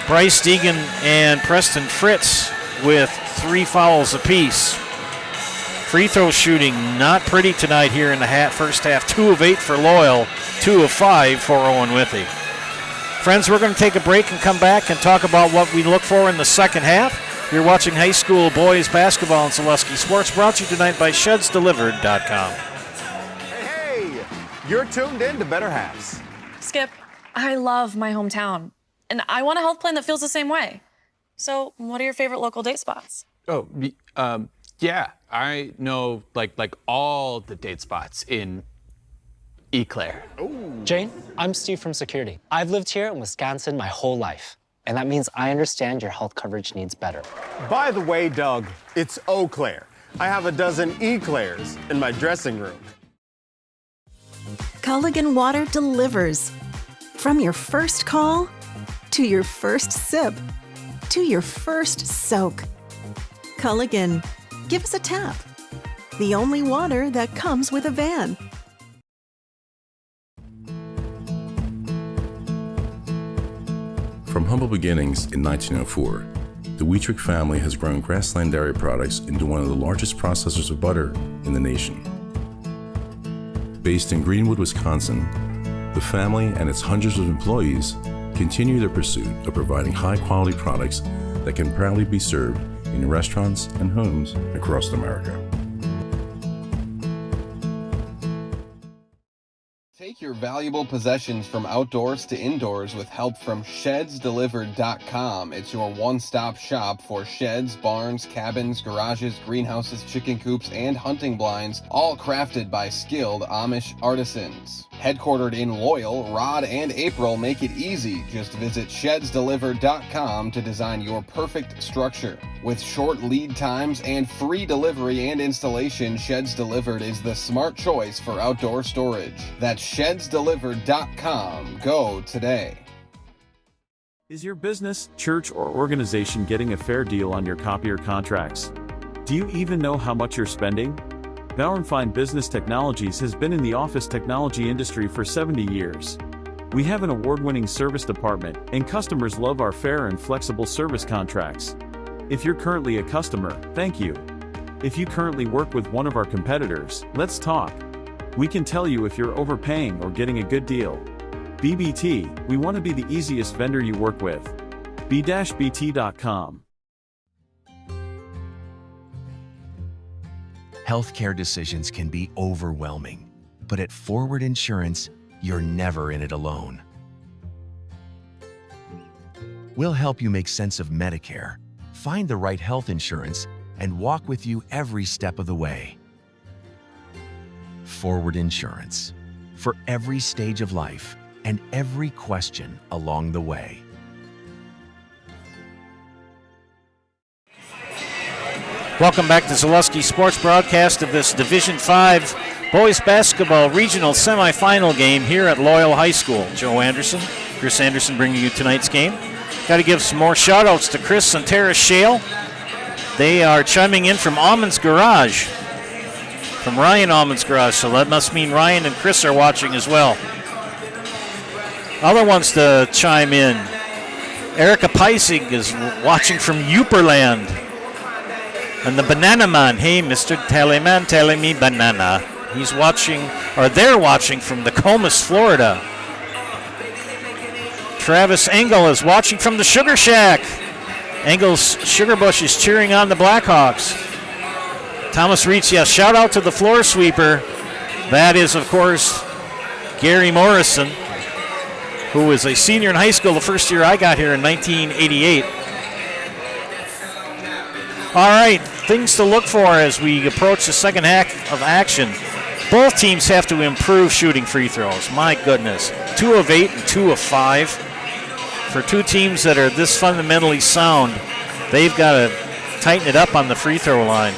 Bryce Deegan and Preston Fritz with 3 fouls apiece. Free throw shooting not pretty tonight here in the first half. 2 of 8 for Loyal, 2 of 5 for Owen-Withee. Friends, we're going to take a break and come back and talk about what we look for in the second half. You're watching high school boys basketball in Zaleski Sports, brought to you tonight by ShedsDelivered.com. Hey, you're tuned in to Better Halves. Skip, I love my hometown, and I want a health plan that feels the same way. So, what are your favorite local date spots? Oh, yeah, I know like all the date spots in Eau Claire. Jane, I'm Steve from Security. I've lived here in Wisconsin my whole life, and that means I understand your health coverage needs better. By the way, Doug, it's Eau Claire. I have a dozen Eclairs in my dressing room. Culligan Water delivers. From your first call, to your first sip, to your first soak. Culligan, give us a tap. The only water that comes with a van. From humble beginnings in 1904, the Wheatrick family has grown Grassland Dairy Products into one of the largest processors of butter in the nation. Based in Greenwood, Wisconsin, the family and its hundreds of employees continue their pursuit of providing high-quality products that can proudly be served in restaurants and homes across America. Take your valuable possessions from outdoors to indoors with help from ShedsDelivered.com. It's your one-stop shop for sheds, barns, cabins, garages, greenhouses, chicken coops, and hunting blinds, all crafted by skilled Amish artisans. Headquartered in Loyal, Rod and April make it easy. Just visit ShedsDelivered.com to design your perfect structure. With short lead times and free delivery and installation, Sheds Delivered is the smart choice for outdoor storage. That's ShedsDelivered.com. Go today. Is your business, church, or organization getting a fair deal on your copier contracts? Do you even know how much you're spending? Bauer & Fine Business Technologies has been in the office technology industry for 70 years. We have an award-winning service department, and customers love our fair and flexible service contracts. If you're currently a customer, thank you. If you currently work with one of our competitors, let's talk. We can tell you if you're overpaying or getting a good deal. BBT, we want to be the easiest vendor you work with. b-bt.com. Healthcare decisions can be overwhelming, but at Forward Insurance, you're never in it alone. We'll help you make sense of Medicare, find the right health insurance, and walk with you every step of the way. Forward Insurance, for every stage of life and every question along the way. Welcome back to Zaleski Sports broadcast of this Division 5 boys basketball regional semifinal game here at Loyal High School. Joe Anderson, Chris Anderson bringing you tonight's game. Got to give some more shout outs to Chris and Tara Shale. They are chiming in from Almond's Garage, from Ryan Almond's Garage, so that must mean Ryan and Chris are watching as well. Other ones to chime in, Erica Peisig is watching from Uperland. And the Banana Man, hey, Mr. Teleman, telling me banana. He's watching, or they're watching from Nokomis, Florida. Travis Engel is watching from the Sugar Shack. Engel's Sugar Bush is cheering on the Blackhawks. Thomas Reitz, yes, shout out to the floor sweeper. That is, of course, Gary Morrison, who was a senior in high school the first year I got here in 1988. All right, things to look for as we approach the second half of action. Both teams have to improve shooting free throws. My goodness, 2 of 8 and 2 of 5. For two teams that are this fundamentally sound, they've got to tighten it up on the free throw line.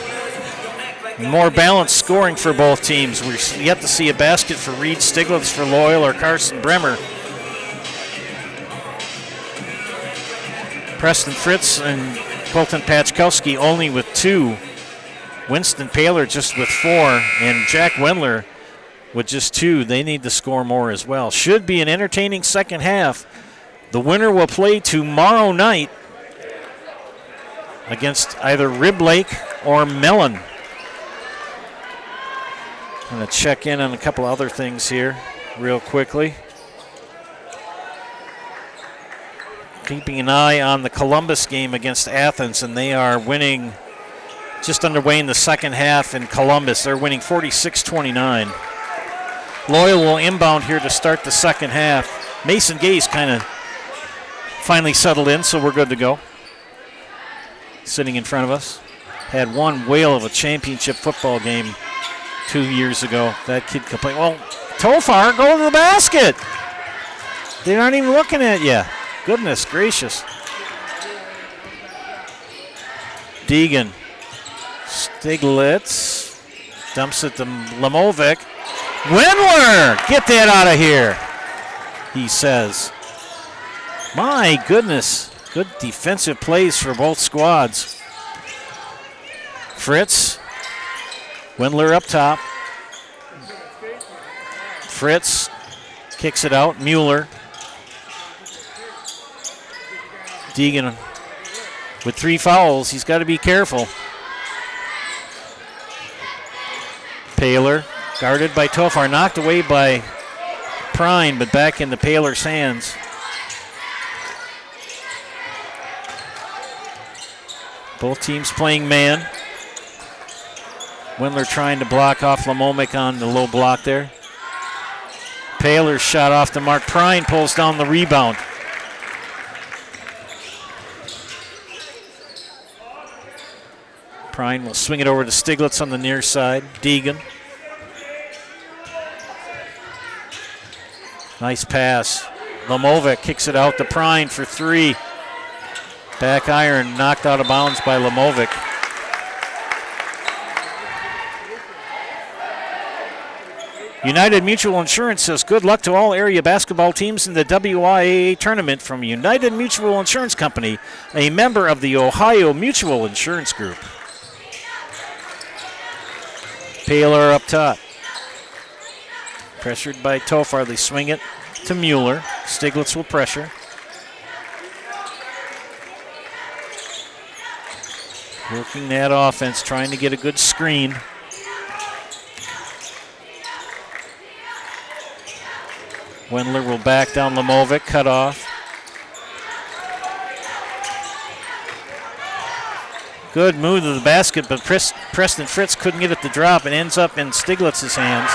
More balanced scoring for both teams. We're yet to see a basket for Reed Stiglitz for Loyal or Carson Bremer. Preston Fritz and Colton Pachkowski only with 2 Winston Paler just with 4, and Jack Wendler with just 2. They need to score more as well. Should be an entertaining second half. The winner will play tomorrow night against either Rib Lake or Mellon. I'm going to check in on a couple other things here real quickly. Keeping an eye on the Columbus game against Athens, and they are winning just underway in the second half in Columbus. They're winning 46-29. Loyal will inbound here to start the second half. Mason Gay's kind of finally settled in, so we're good to go. Sitting in front of us. Had one whale of a championship football game 2 years ago. That kid complained, well, Tofar, go to the basket. They aren't even looking at you. Goodness gracious. Deegan. Stiglitz. Dumps it to Lamovic. Wendler, get that out of here, he says. My goodness. Good defensive plays for both squads. Fritz. Wendler up top. Fritz kicks it out. Mueller. Deegan with 3 fouls. He's got to be careful. Paler guarded by Tofar. Knocked away by Prine, but back into Paler's hands. Both teams playing man. Wendler trying to block off Lamovic on the low block there. Paler's shot off the mark. Prine pulls down the rebound. Prine will swing it over to Stiglitz on the near side. Deegan. Nice pass. Lamovic kicks it out to Prine for 3. Back iron knocked out of bounds by Lamovic. United Mutual Insurance says good luck to all area basketball teams in the WIAA tournament from United Mutual Insurance Company, a member of the Ohio Mutual Insurance Group. Paler up top. Pressured by Tofar. They swing it to Mueller. Stiglitz will pressure. Working that offense, trying to get a good screen. Wendler will back down Lamovic, cut off. Good move to the basket, but Preston Fritz couldn't get it to drop. It ends up in Stiglitz's hands.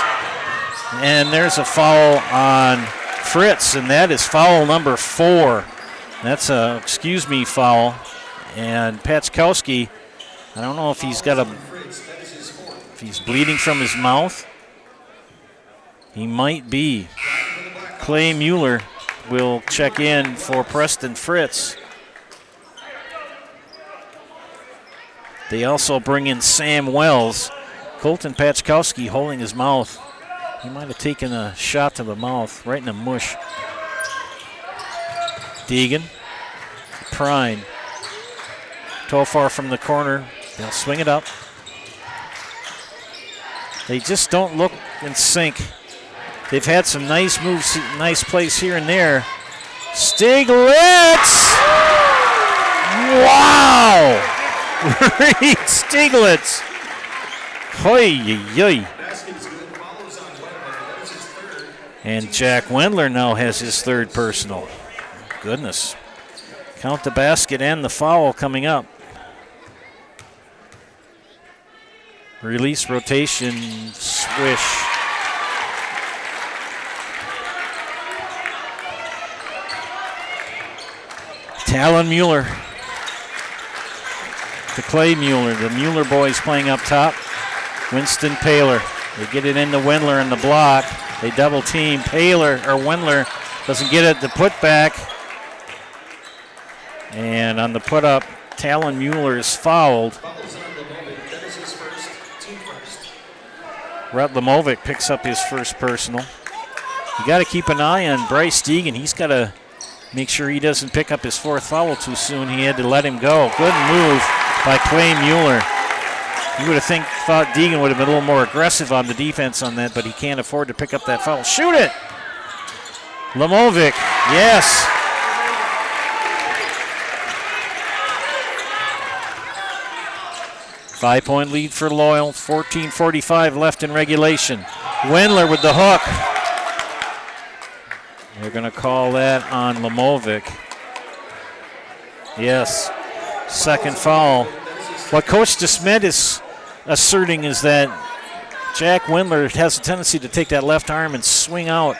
And there's a foul on Fritz, and that is foul number 4. That's a excuse me foul. And Patchkowski, I don't know if he's got if he's bleeding from his mouth. He might be. Clay Mueller will check in for Preston Fritz. They also bring in Sam Wells. Colton Patchkowski holding his mouth. He might have taken a shot to the mouth, right in the mush. Deegan. Prine. Tofar from the corner. They'll swing it up. They just don't look in sync. They've had some nice moves, nice plays here and there. Stiglitz! Wow! Reed Stiglitz. Hoy. And Jack Wendler now has his 3rd personal. Goodness. Count the basket and the foul coming up. Release, rotation, swish. Talon Mueller to Clay Mueller. The Mueller boys playing up top. Winston Paler. They get it into Wendler in the block. They double team. Wendler doesn't get it. The putback. And on the put up, Talon Mueller is fouled. Rhett Lamovic picks up his 1st personal. You got to keep an eye on Bryce Deegan. He's got to make sure he doesn't pick up his 4th foul too soon. He had to let him go. Good move by Clay Mueller. You would have thought Deegan would have been a little more aggressive on the defense on that, but he can't afford to pick up that foul. Shoot it! Lamovic, yes. Five-point lead for Loyal, 14:45 left in regulation. Wendler with the hook. They're going to call that on Lamovic. Yes, second foul. What Coach DeSmet is asserting is that Jack Wendler has a tendency to take that left arm and swing out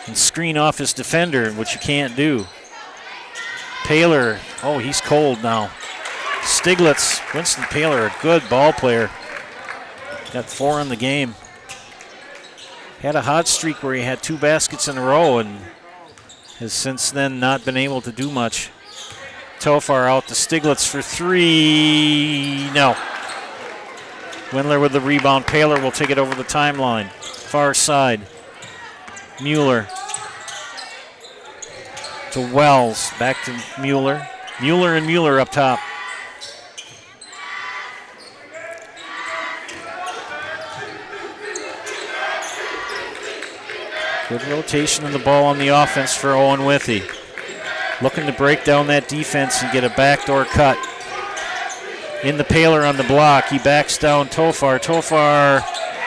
and screen off his defender, which you can't do. Paler, oh, he's cold now. Stiglitz, Winston Paler, a good ball player. Got 4 in the game. Had a hot streak where he had 2 baskets in a row and has since then not been able to do much. Tofar out to Stiglitz for 3. No. Wendler with the rebound. Paler will take it over the timeline. Far side. Mueller to Wells. Back to Mueller. Mueller and Mueller up top. Good rotation of the ball on the offense for Owen-Withee. Looking to break down that defense and get a backdoor cut. In the Paler on the block. He backs down Tofar. Tofar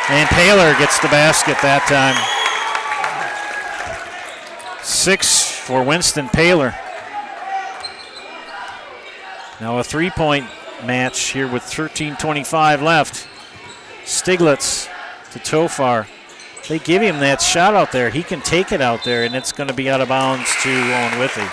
and Paler gets the basket that time. 6 for Winston Paler. Now a 3-point match here with 13:25 left. Stiglitz to Tofar. They give him that shot out there. He can take it out there, and it's going to be out of bounds to Owen-Withee.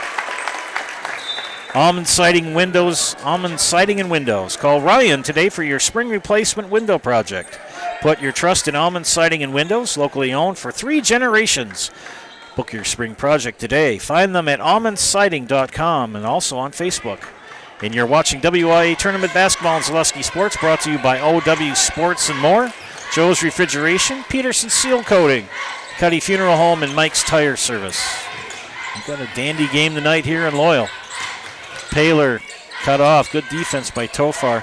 Almond Siding and Windows. Call Ryan today for your spring replacement window project. Put your trust in Almond Siding and Windows, locally owned for 3 generations. Book your spring project today. Find them at almondsiding.com and also on Facebook. And you're watching WIAA Tournament Basketball and Zaleski Sports, brought to you by OW Sports and More, Joe's Refrigeration, Peterson Seal Coating, Cuddy Funeral Home, and Mike's Tire Service. We've got a dandy game tonight here in Loyal. Paler cut off. Good defense by Tofar.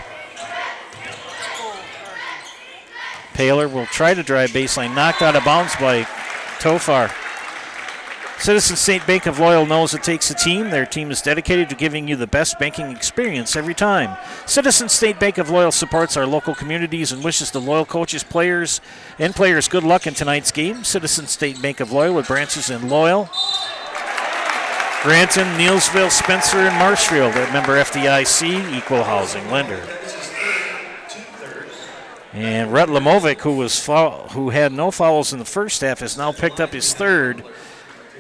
Paler will try to drive baseline. Knocked out of bounds by Tofar. Citizens State Bank of Loyal knows it takes a team. Their team is dedicated to giving you the best banking experience every time. Citizens State Bank of Loyal supports our local communities and wishes the Loyal coaches, players good luck in tonight's game. Citizens State Bank of Loyal with branches in Loyal, Granton, Neelsville, Spencer, and Marshfield. Member FDIC, equal housing lender. And Rhett Lamovic, who had no fouls in the first half, has now picked up his third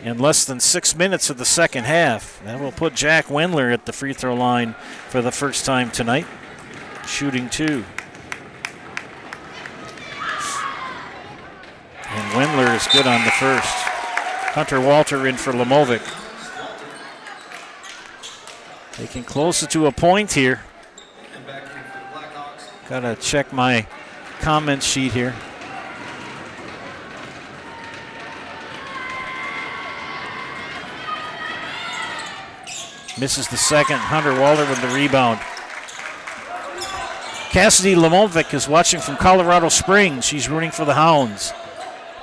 in less than 6 minutes of the second half. That will put Jack Wendler at the free throw line for the first time tonight, shooting 2. And Wendler is good on the first. Hunter Walter in for Lamovic. They can close it to a point here. Gotta check my comment sheet here. Misses the second. Hunter Walter with the rebound. Cassidy Lamovic is watching from Colorado Springs. She's rooting for the Hounds.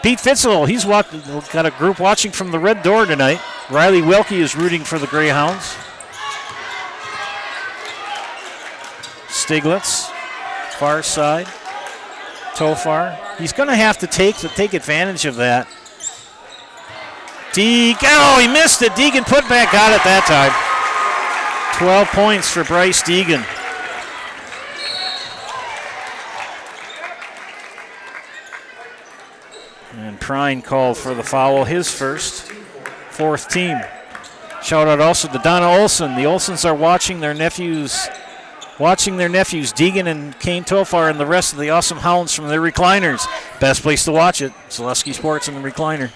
Pete Fitzel, he's got a group watching from the Red Door tonight. Riley Wilkie is rooting for the Greyhounds. Stiglitz, far side. Tofar. He's going to have to take advantage of that. Oh, he missed it. Deegan put back, got it that time. 12 points for Bryce Deegan. And Prine called for the foul, his first, 4th team. Shout out also to Donna Olson. The Olsons are watching their nephews, Deegan and Kane Tofar, and the rest of the awesome Hounds from their recliners. Best place to watch it, Zaleski Sports in the recliner.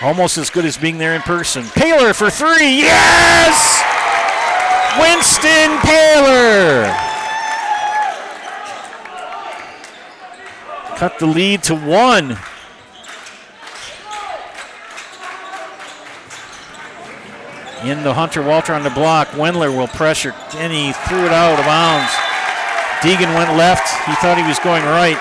Almost as good as being there in person. Paler for 3, yes! Winston Paler! Cut the lead to 1. Into Hunter Walter on the block. Wendler will pressure, and he threw it out of bounds. Deegan went left. He thought he was going right.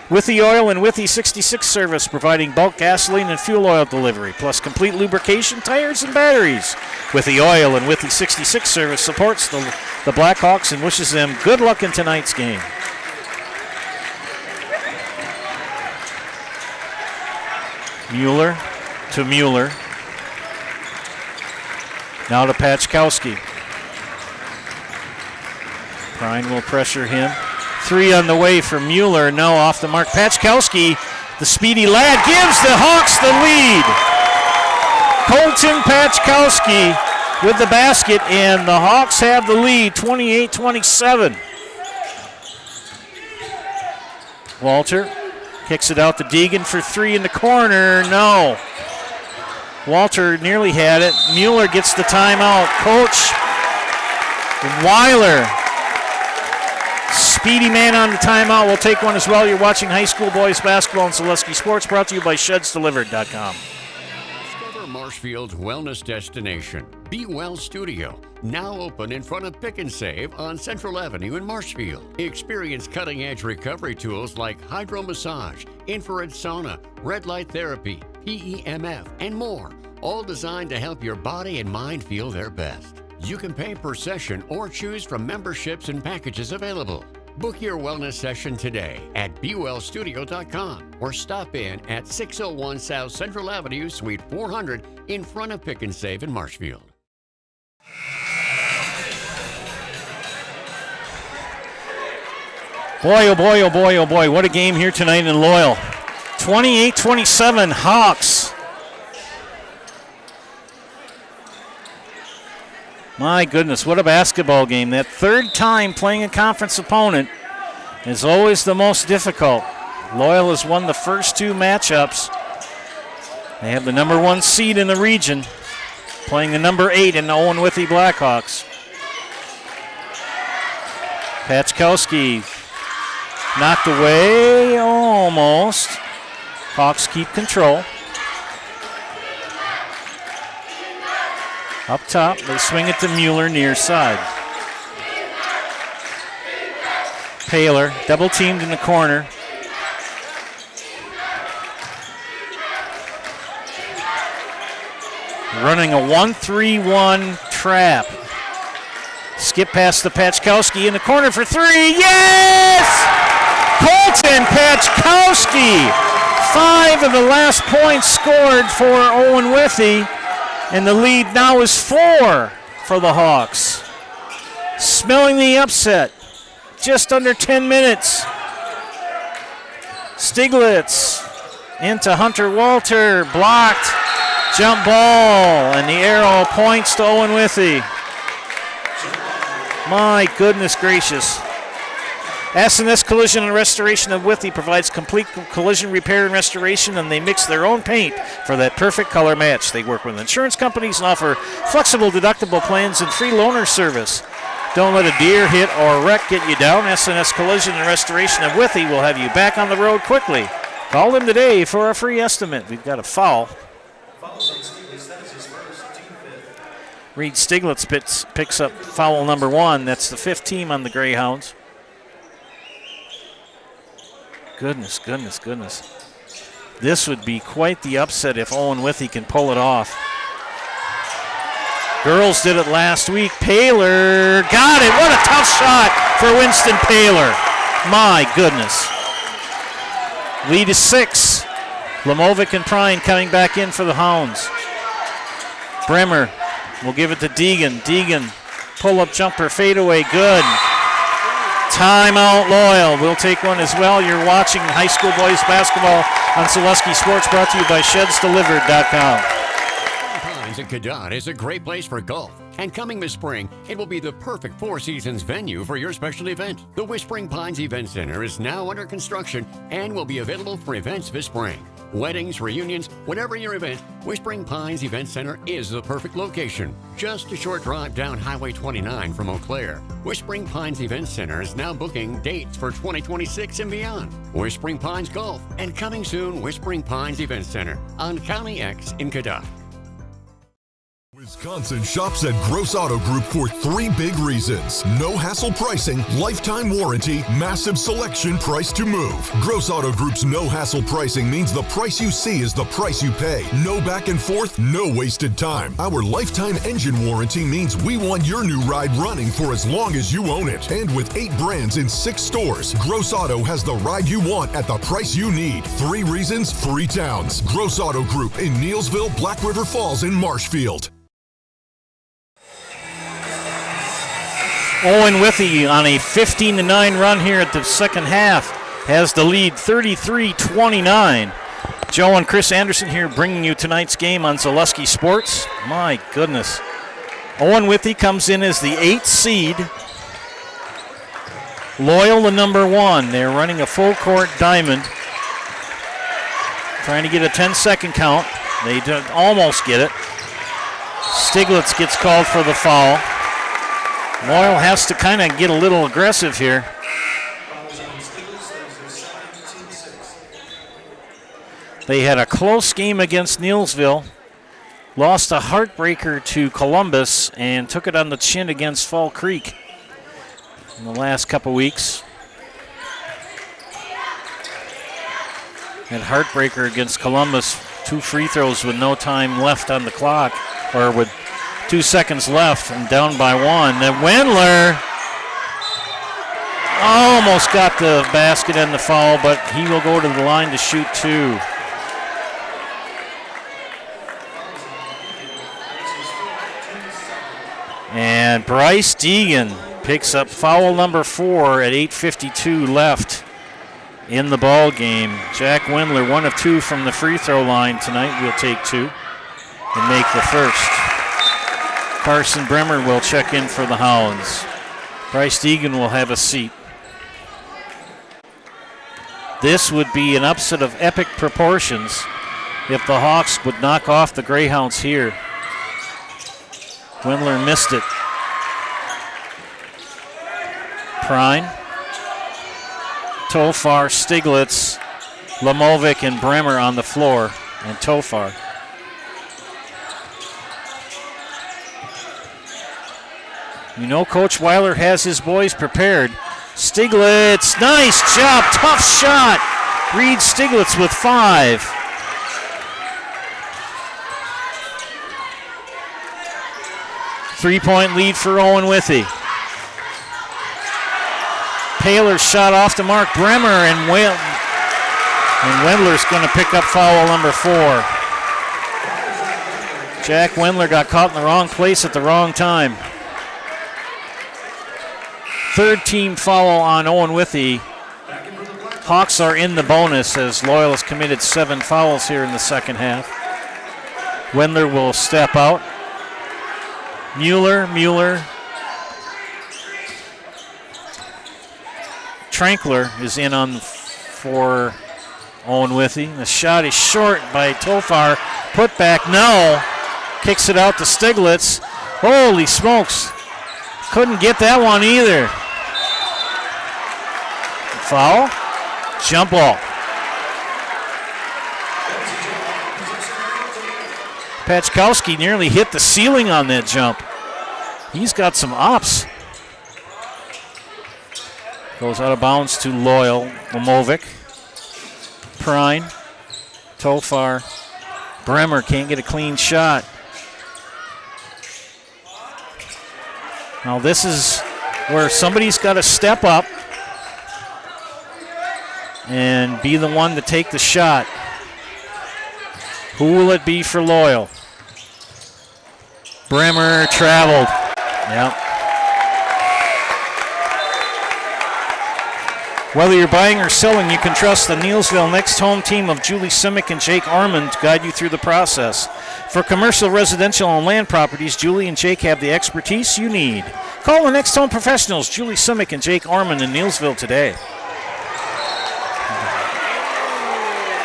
Withee Oil and Withee 66 service, providing bulk gasoline and fuel oil delivery, plus complete lubrication, tires, and batteries. Withee Oil and Withee 66 service supports the Blackhawks and wishes them good luck in tonight's game. Mueller to Mueller. Now to Pachkowski. Prine will pressure him. 3 on the way for Mueller. Now off the mark. Pachkowski, the speedy lad, gives the Hawks the lead. Colton Pachkowski with the basket, and the Hawks have the lead, 28-27. Walter kicks it out to Deegan for 3 in the corner. No. Walter nearly had it. Mueller gets the timeout. Coach Weiler, speedy man on the timeout, will take one as well. You're watching high school boys basketball and Selesky Sports, brought to you by ShedsDelivered.com. Discover Marshfield's wellness destination, Be Well Studio, now open in front of Pick and Save on Central Avenue in Marshfield. Experience cutting-edge recovery tools like hydro massage, infrared sauna, red light therapy, PEMF, and more, all designed to help your body and mind feel their best. You can pay per session or choose from memberships and packages available. Book your wellness session today at BeWellStudio.com or stop in at 601 South Central Avenue, Suite 400 in front of Pick and Save in Marshfield. Boy, oh boy, oh boy, oh boy, what a game here tonight in Loyal. 28-27 Hawks. My goodness, what a basketball game. That third time playing a conference opponent is always the most difficult. Loyal has won the first 2 matchups. They have the number 1 seed in the region, playing the number 8 in the Owen-Withee Blackhawks. Pachkowski knocked away, almost. Hawks keep control. Up top, they swing it to Mueller near side. Paler, double teamed in the corner. Running a 1-3-1 trap. Skip past the Pachkowski in the corner for 3. Yes! Colton Pachkowski. 5 of the last points scored for Owen-Withee. And the lead now is 4 for the Hawks. Smelling the upset. Just under 10 minutes. Stiglitz into Hunter Walter. Blocked. Jump ball. And the arrow points to Owen-Withee. My goodness gracious. S&S Collision and Restoration of Withee provides complete collision repair and restoration, and they mix their own paint for that perfect color match. They work with insurance companies and offer flexible deductible plans and free loaner service. Don't let a deer hit or wreck get you down. S&S Collision and Restoration of Withee will have you back on the road quickly. Call them today for a free estimate. We've got a foul. Reed Stiglitz picks up foul number 1. That's the 5th team on the Greyhounds. Goodness, goodness, goodness. This would be quite the upset if Owen-Withee can pull it off. Girls did it last week. Paler got it. What a tough shot for Winston Paler. My goodness. Lead is 6. Lamovic and Prine coming back in for the Hounds. Bremer will give it to Deegan. Deegan, pull-up jumper, fadeaway, good. Timeout Loyal. We'll take one as well. You're watching high school boys basketball on Selesky Sports, brought to you by ShedsDelivered.com. Pines at Cadott is a great place for golf. And coming this spring, it will be the perfect Four Seasons venue for your special event. The Whispering Pines Event Center is now under construction and will be available for events this spring. Weddings, reunions, whatever your event, Whispering Pines Event Center is the perfect location. Just a short drive down Highway 29 from Eau Claire. Whispering Pines Event Center is now booking dates for 2026 and beyond. Whispering Pines Golf, and coming soon, Whispering Pines Event Center on County X in Cadott. Wisconsin shops at Gross Auto Group for 3 big reasons. No hassle pricing, lifetime warranty, massive selection, price to move. Gross Auto Group's no hassle pricing means the price you see is the price you pay. No back and forth, no wasted time. Our lifetime engine warranty means we want your new ride running for as long as you own it. And with 8 brands in 6 stores, Gross Auto has the ride you want at the price you need. 3 reasons, 3 towns. Gross Auto Group in Neillsville, Black River Falls, and Marshfield. Owen-Withee on a 15-9 run here at the second half has the lead 33-29. Joe and Chris Anderson here bringing you tonight's game on Zaleski Sports. My goodness. Owen-Withee comes in as the 8th seed. Loyal the number 1. They're running a full court diamond. Trying to get a 10-second count. They almost get it. Stiglitz gets called for the foul. Loyal has to kind of get a little aggressive here. They had a close game against Neillsville, lost a heartbreaker to Columbus, and took it on the chin against Fall Creek in the last couple weeks. And heartbreaker against Columbus, 2 free throws with no time left on the clock, or with 2 seconds left and down by 1. And Wendler almost got the basket and the foul, but he will go to the line to shoot 2. And Bryce Deegan picks up foul number 4 at 8:52 left in the ball game. Jack Wendler, 1 of 2 from the free throw line tonight. Will take 2 and make the first. Carson Bremer will check in for the Hounds. Bryce Deegan will have a seat. This would be an upset of epic proportions if the Hawks would knock off the Greyhounds here. Wendler missed it. Prine, Tofar, Stiglitz, Lamovic, and Bremer on the floor, and Tofar. You know Coach Weiler has his boys prepared. Stiglitz, nice job, tough shot. Reed Stiglitz with 5. Three-point lead for Owen-Withee. Paler's shot off to Mark Bremer, and Wendler's going to pick up foul number 4. Jack Wendler got caught in the wrong place at the wrong time. 3rd team foul on Owen-Withee. Hawks are in the bonus as Loyal has committed 7 fouls here in the second half. Wendler will step out. Mueller. Trankler is in on for Owen-Withee. The shot is short by Tofar. Put back, no. Kicks it out to Stiglitz. Holy smokes. Couldn't get that one either. Foul. Jump ball. Pachkowski nearly hit the ceiling on that jump. He's got some ops. Goes out of bounds to Loyal. Lamovic. Prine. Tofar. Bremer can't get a clean shot. Now this is where somebody's got to step up and be the one to take the shot. Who will it be for Loyal? Bremer traveled. Yep. Whether you're buying or selling, you can trust the Neillsville Next Home team of Julie Simic and Jake Armand to guide you through the process. For commercial, residential, and land properties, Julie and Jake have the expertise you need. Call the Next Home professionals, Julie Simic and Jake Armand in Neillsville today.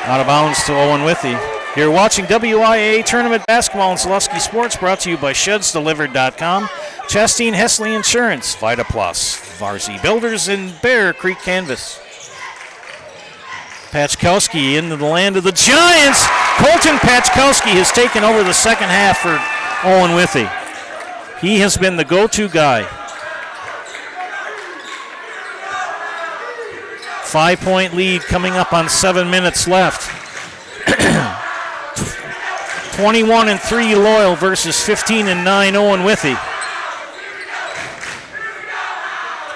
Out of bounds to Owen-Withee. You're watching WIAA Tournament Basketball in Sandusky Sports, brought to you by ShedsDelivered.com, Chastain Hesley Insurance, Vita Plus, Varsity Builders, and Bear Creek Canvas. Pachkowski into the land of the Giants. Colton Pachkowski has taken over the second half for Owen-Withee. He has been the go-to guy. 5-point lead coming up on 7 minutes left. 21-3 Loyal versus 15-9 Owen-Withee.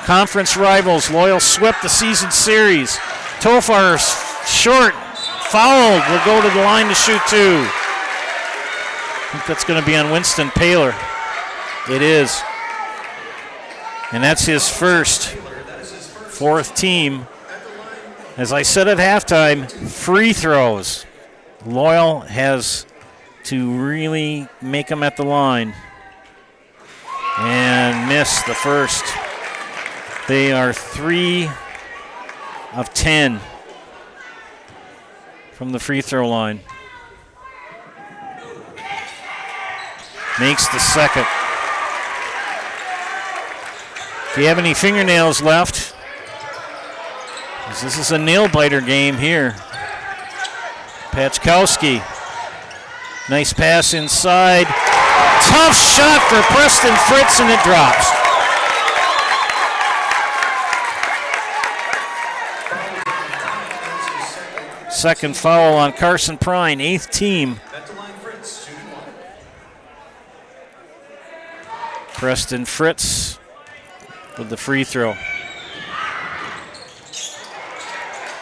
Conference rivals, Loyal swept the season series. Tofar short, fouled, will go to the line to shoot two. I think that's going to be on Winston Paler. It is. And that's his first, fourth team. As I said at halftime, free throws. Loyal has to really make them at the line. And miss the first. They are 3 of 10 from the free throw line. Makes the second. If you have any fingernails left, this is a nail-biter game here. Pachkowski. Nice pass inside. Tough shot for Preston Fritz, and it drops. Second foul on Carson Prine, 8th team. Preston Fritz with the free throw.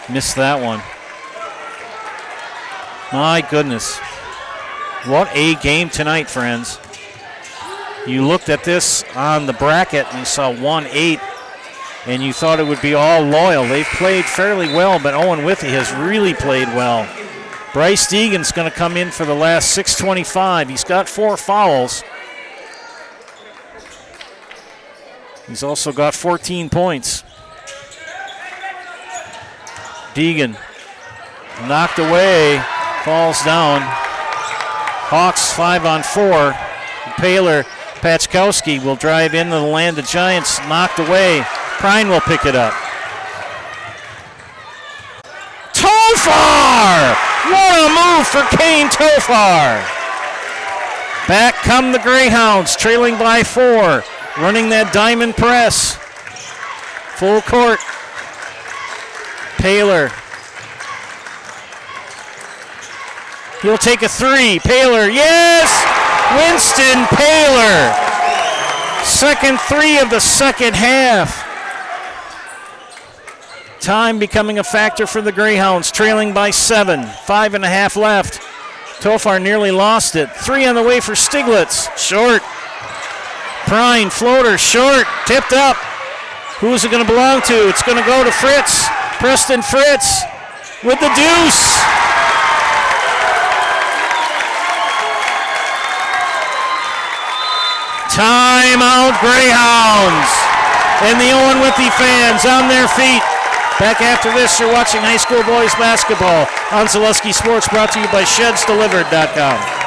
Missed that one. My goodness. What a game tonight, friends. You looked at this on the bracket and you saw 1-8, and you thought it would be all Loyal. They've played fairly well, but Owen-Withee has really played well. Bryce Deegan's going to come in for the last 6:25. He's got 4 fouls. He's also got 14 points. Deegan knocked away, falls down. Hawks 5-on-4. Paler, Pachkowski will drive into the land of Giants, knocked away. Prine will pick it up. Tofar! What a move for Kane Tofar! Back come the Greyhounds, trailing by 4, running that diamond press. Full court. Paler. He'll take a 3. Paler, yes! Winston Paler. Second 3 of the second half. Time becoming a factor for the Greyhounds, trailing by 7. 5.5 left. Tofar nearly lost it. 3 on the way for Stiglitz. Short. Prine, floater, short, tipped up. Who is it going to belong to? It's going to go to Fritz. Preston Fritz with the deuce. Timeout Greyhounds. And the Owen-Withee fans on their feet. Back after this, you're watching high school boys basketball on Sandusky Sports, brought to you by ShedsDelivered.com.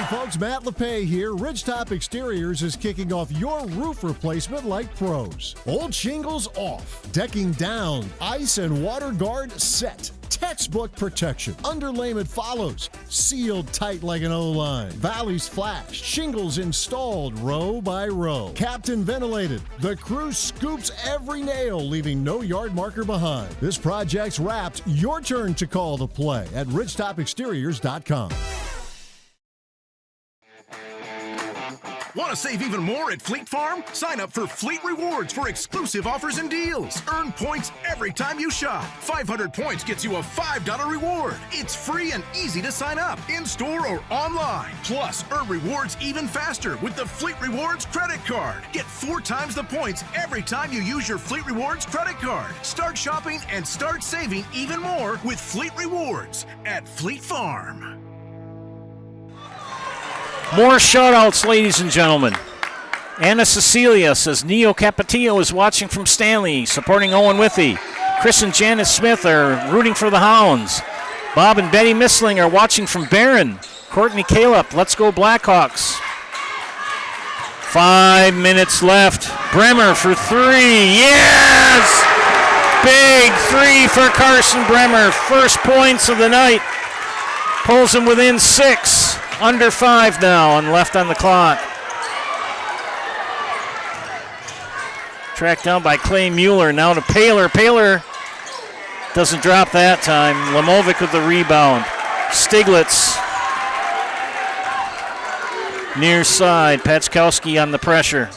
Folks, Matt LePay here. Ridgetop Exteriors is kicking off your roof replacement like pros. Old shingles off, decking down, ice and water guard set. Textbook protection. Underlayment follows. Sealed tight like an O-line. Valleys flashed. Shingles installed row by row. Captain ventilated. The crew scoops every nail, leaving no yard marker behind. This project's wrapped. Your turn to call the play at ridgetopexteriors.com. Want to save even more at Fleet Farm? Sign up for Fleet Rewards for exclusive offers and deals. Earn points every time you shop. 500 points gets you a $5 reward. It's free and easy to sign up, in-store or online. Plus, earn rewards even faster with the Fleet Rewards credit card. Get 4 times the points every time you use your Fleet Rewards credit card. Start shopping and start saving even more with Fleet Rewards at Fleet Farm. More shout-outs, ladies and gentlemen. Anna Cecilia says Neo Capatillo is watching from Stanley, supporting Owen-Withee. Chris and Janice Smith are rooting for the Hounds. Bob and Betty Missling are watching from Barron. Courtney Caleb, let's go Blackhawks. 5 minutes left. Bremer for three. Yes! Big three for Carson Bremer. First points of the night. Pulls him within 6. Under 5 now and left on the clock. Tracked down by Clay Mueller. Now to Paler. Paler doesn't drop that time. Lamovic with the rebound. Stiglitz. Near side. Patchkowski on the pressure.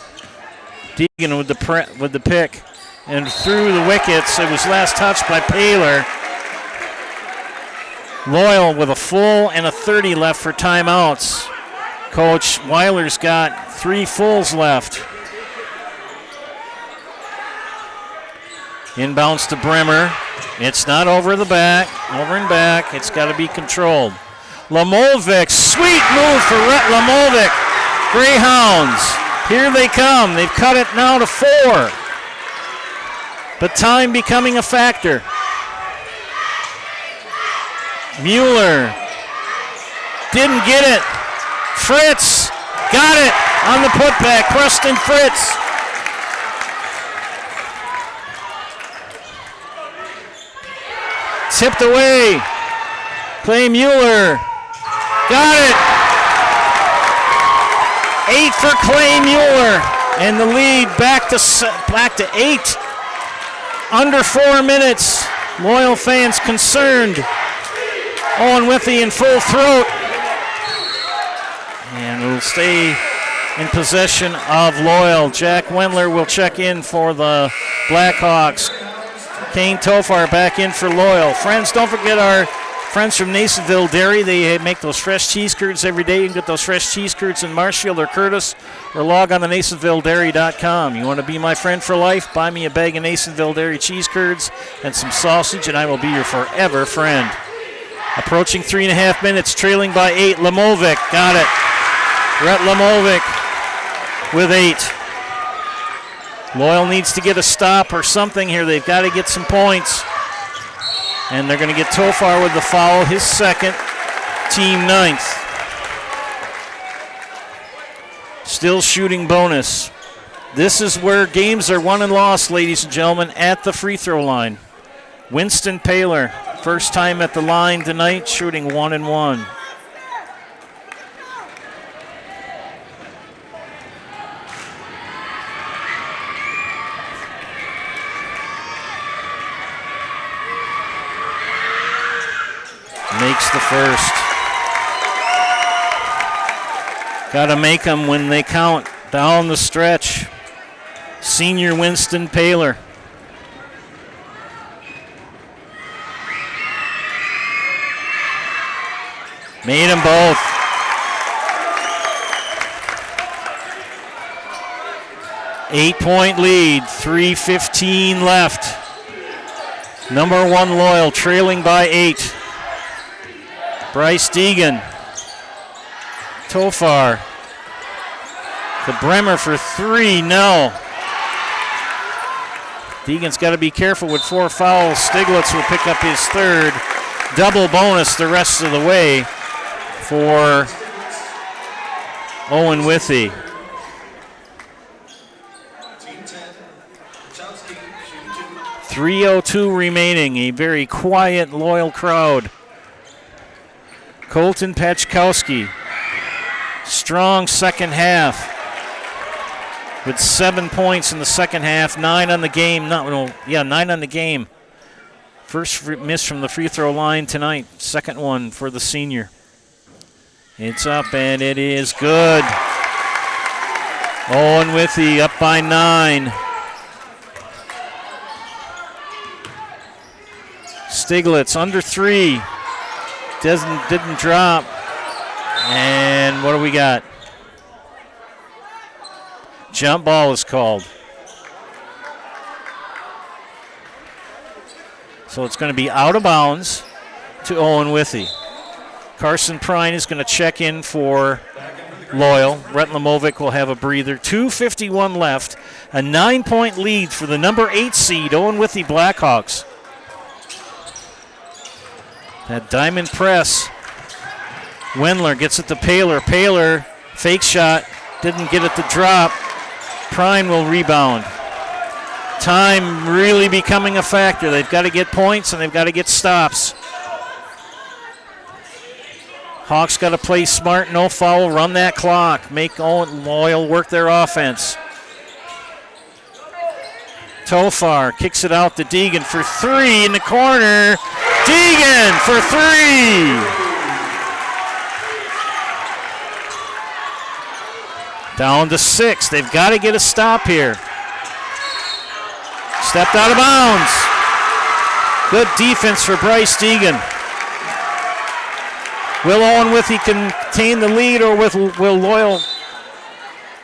Deegan with the pick. And through the wickets. It was last touched by Paler. Loyal with a full and a 30 left for timeouts. Coach Weiler's got 3 fulls left. Inbounds to Bremer. It's not over the back, over and back. It's got to be controlled. Lamovic, sweet move for Rhett Lamovic. Greyhounds, here they come. They've cut it now to 4. But time becoming a factor. Mueller didn't get it. Fritz got it on the putback. Preston Fritz. Tipped away. Clay Mueller got it. 8 for Clay Mueller, and the lead back to 8. Under 4 minutes. Loyal fans concerned. Owen-Withee in full throat. And will stay in possession of Loyal. Jack Wendler will check in for the Blackhawks. Kane Tofar back in for Loyal. Friends, don't forget our friends from Nasonville Dairy. They make those fresh cheese curds every day. You can get those fresh cheese curds in Marshfield or Curtis, or log on to NasonvilleDairy.com. You want to be my friend for life? Buy me a bag of Nasonville Dairy cheese curds and some sausage, and I will be your forever friend. Approaching 3.5 minutes, trailing by 8. Lamovic got it. Rhett Lamovic with 8. Loyal needs to get a stop or something here. They've got to get some points. And they're going to get Tofar with the foul, his second, team 9th. Still shooting bonus. This is where games are won and lost, ladies and gentlemen, at the free throw line. Winston Paler, first time at the line tonight, shooting 1 and 1. Makes the first. Got to make them when they count down the stretch. Senior Winston Paler. Made them both. Eight-point lead, 3:15 left. Number 1 Loyal trailing by 8. Bryce Deegan. Tofar. To Bremer for 3, no. Deegan's got to be careful with 4 fouls. Stiglitz will pick up his 3rd. Double bonus the rest of the way for Owen-Withee. .302 remaining, a very quiet, Loyal crowd. Colton Patchkowski, strong second half with 7 points in the second half, 9 on the game. 9 on the game. First miss from the free throw line tonight, second one for the senior. It's up and it is good. Owen-Withee up by 9. Stiglitz under 3. Didn't drop. And what do we got? Jump ball is called. So it's going to be out of bounds to Owen-Withee. Carson Prine is going to check in for Loyal. Rhett Lamovic will have a breather. 2:51 left. A 9-point lead for the number 8 seed, Owen-Withee Blackhawks. That diamond press. Wendler gets it to Paler. Paler, fake shot, didn't get it to drop. Prine will rebound. Time really becoming a factor. They've got to get points and they've got to get stops. Hawks got to play smart, no foul, run that clock, make Loyal work their offense. Tofar kicks it out to Deegan for three in the corner. Deegan for three. Down to 6. They've got to get a stop here. Stepped out of bounds. Good defense for Bryce Deegan. Will Owen-Withee contain the lead, or will Loyal?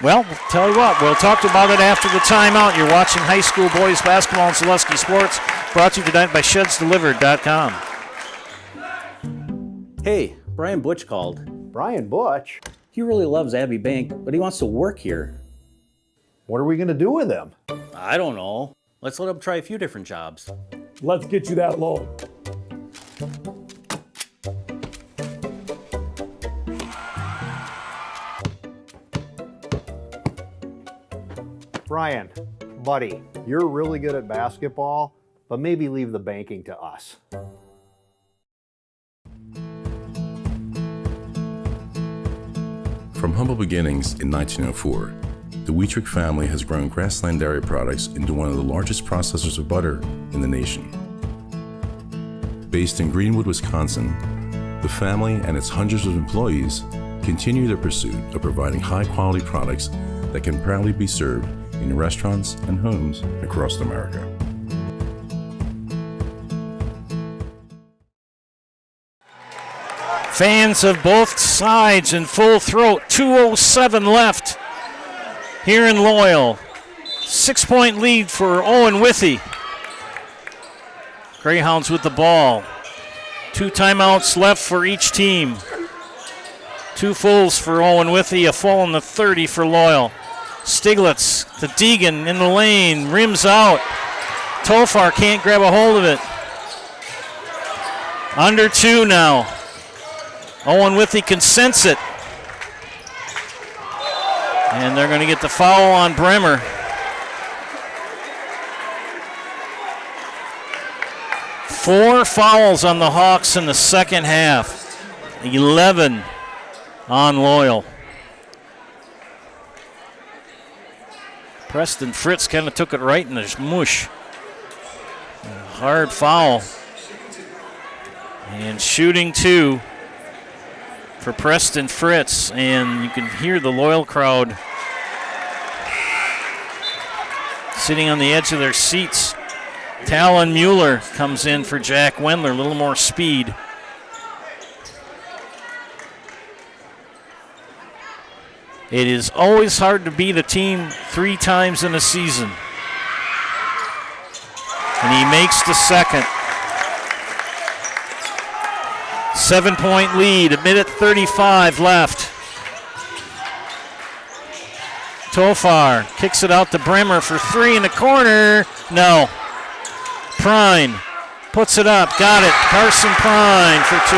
Well, tell you what, we'll talk about it after the timeout. You're watching high school boys basketball on Selesky Sports, brought to you tonight by ShedsDelivered.com. Hey, Brian Butch called. Brian Butch? He really loves Abbey Bank, but he wants to work here. What are we going to do with him? I don't know. Let's let him try a few different jobs. Let's get you that loan. Brian, buddy, you're really good at basketball, but maybe leave the banking to us. From humble beginnings in 1904, the Wheatrick family has grown Grassland Dairy Products into one of the largest processors of butter in the nation. Based in Greenwood, Wisconsin, the family and its hundreds of employees continue their pursuit of providing high-quality products that can proudly be served in restaurants and homes across America. Fans of both sides in full throat. 2:07 left here in Loyal. 6-point lead for Owen-Withee. Greyhounds with the ball. 2 timeouts left for each team. 2 fulls for Owen-Withee, a full in the 30 for Loyal. Stiglitz to Deegan in the lane, rims out. Tofar can't grab a hold of it. Under 2 now. Owen-Withee can sense it. And they're going to get the foul on Bremer. Four fouls on the Hawks in the second half. 11 on Loyal. Preston Fritz kind of took it right in the mush. Hard foul. And shooting 2 for Preston Fritz. And you can hear the Loyal crowd sitting on the edge of their seats. Talon Mueller comes in for Jack Wendler, a little more speed. It is always hard to beat a team 3 times in a season. And he makes the second. 7-point lead, 1:35 left. Tofar kicks it out to Bremer for 3 in the corner. No. Prine puts it up, got it. Carson Prine for 2.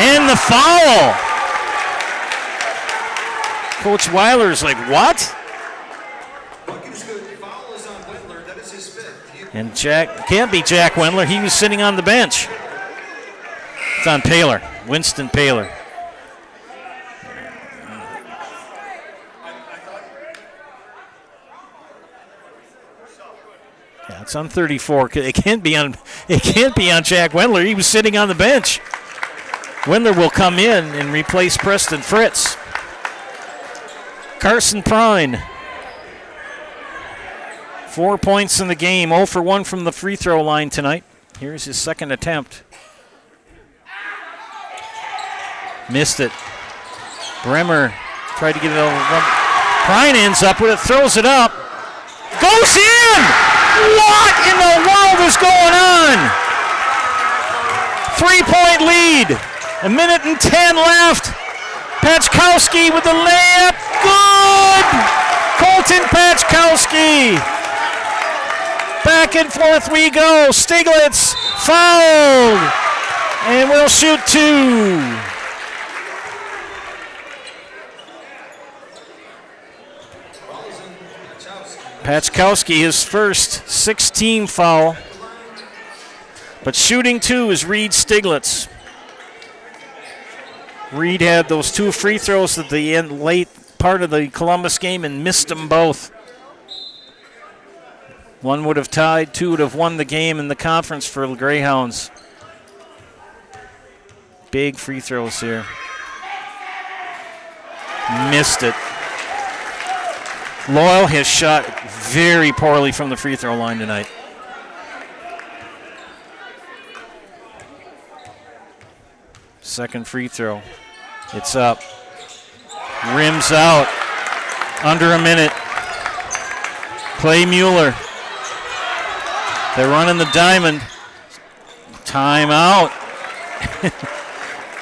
And the foul. Coach Weiler's like, what? And can't be Jack Wendler. He was sitting on the bench. It's on Paler, Winston Paler. Yeah, it's on 34. It can't be on Jack Wendler. He was sitting on the bench. Wendler will come in and replace Preston Fritz. Carson Prine. 4 points in the game. 0 for 1 from the free throw line tonight. Here's his second attempt. Missed it. Bremer tried to get it over. Prine ends up with it, throws it up. Goes in! What in the world is going on? 3-point lead. 1:10 left. Pachkowski with the layup. Good! Colton Pachkowski. Back and forth we go. Stiglitz Fouled! And we'll shoot 2. Pachkowski, his first 16 foul. But shooting 2 is Reed Stiglitz. Reed had those 2 free throws at the end, late part of the Columbus game, and missed them both. 1 would have tied, 2 would have won the game in the conference for the Greyhounds. Big free throws here. Missed it. Loyal has shot very poorly from the free throw line tonight. Second free throw. It's up. Rims out. Under a minute. Clay Mueller. They're running the diamond. Timeout.